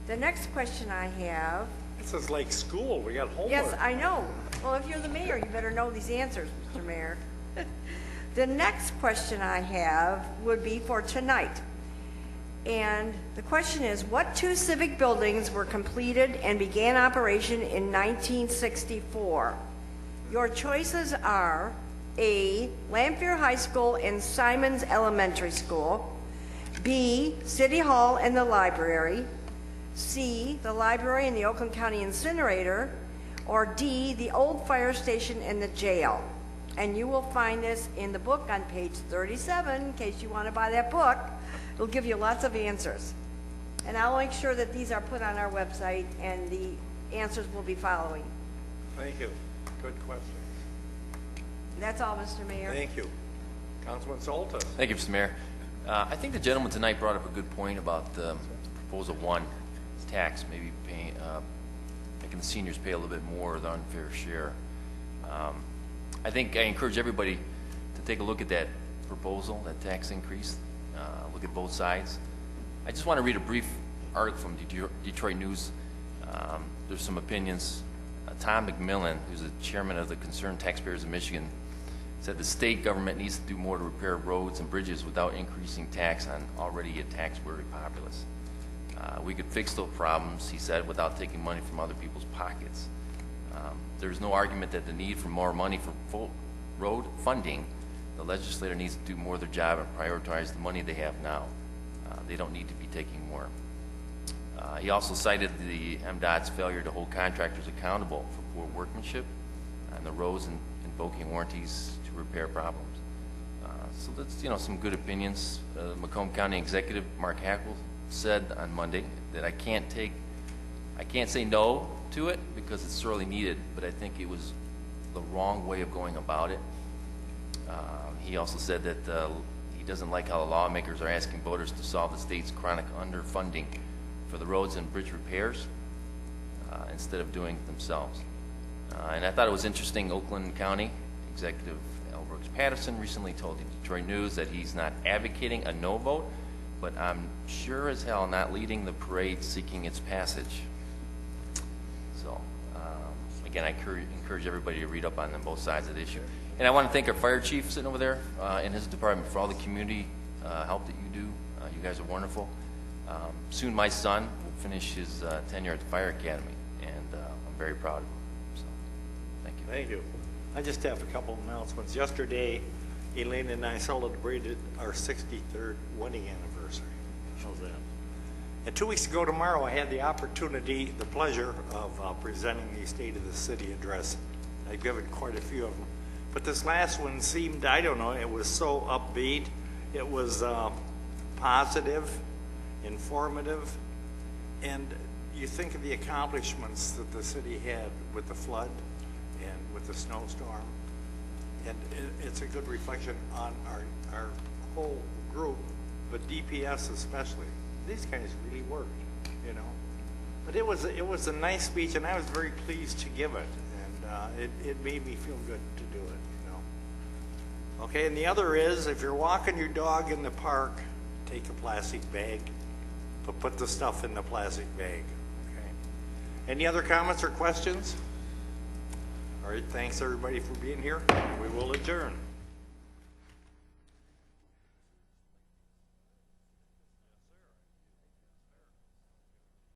The next question I have... This is like school. We got homework. Yes, I know. Well, if you're the mayor, you better know these answers, Mr. Mayor. The next question I have would be for tonight. And the question is, what two civic buildings were completed and began operation in 1964? Your choices are A, Lamphere High School and Simons Elementary School, B, City Hall and the library, C, the library and the Oakland County incinerator, or D, the old fire station and the jail. And you will find this in the book on page 37, in case you want to buy that book. It'll give you lots of answers. And I'll make sure that these are put on our website and the answers will be following. Thank you. Good questions. That's all, Mr. Mayor. Thank you. Councilman Soltis. Thank you, Mr. Mayor. I think the gentleman tonight brought up a good point about proposal 1, tax, maybe paying, making the seniors pay a little bit more of the unfair share. I think I encourage everybody to take a look at that proposal, that tax increase, look at both sides. I just want to read a brief article from Detroit News. There's some opinions. Tom McMillan, who's the chairman of the Concerned Taxpayers of Michigan, said the state government needs to do more to repair roads and bridges without increasing tax on already a tax-worthy populace. We could fix those problems, he said, without taking money from other people's pockets. There's no argument that the need for more money for full road funding, the legislator needs to do more of their job and prioritize the money they have now. They don't need to be taking more. He also cited the MDOT's failure to hold contractors accountable for poor workmanship on the roads and invoking warranties to repair problems. So that's some good opinions. Macomb County Executive Mark Hackle said on Monday that I can't say no to it because it's sorely needed, but I think it was the wrong way of going about it. He also said that he doesn't like how the lawmakers are asking voters to solve the state's chronic underfunding for the roads and bridge repairs instead of doing it themselves. And I thought it was interesting, Oakland County Executive L. Brooks Patterson recently told the Detroit News that he's not advocating a no vote, but I'm sure as hell not leading the parade seeking its passage. So, again, I encourage everybody to read up on them, both sides of the issue. And I want to thank our fire chief sitting over there in his department for all the community help that you do. You guys are wonderful. Soon my son will finish his tenure at the Fire Academy, and I'm very proud of him. So, thank you. Thank you. I just have a couple of announcements. Yesterday, Elaine and I celebrated our 63rd wedding anniversary. How's that? And 2 weeks ago tomorrow, I had the opportunity, the pleasure of presenting the State of the City address. I've given quite a few of them. But this last one seemed, I don't know, it was so upbeat. It was positive, informative, and you think of the accomplishments that the city had with the flood and with the snowstorm, and it's a good reflection on our whole group, but DPS especially. These guys really worked, you know. But it was a nice speech, and I was very pleased to give it, and it made me feel good to do it, you know. Okay, and the other is, if you're walking your dog in the park, take a plastic bag, but put the stuff in the plastic bag, okay? Any other comments or questions? All right, thanks everybody for being here. We will adjourn.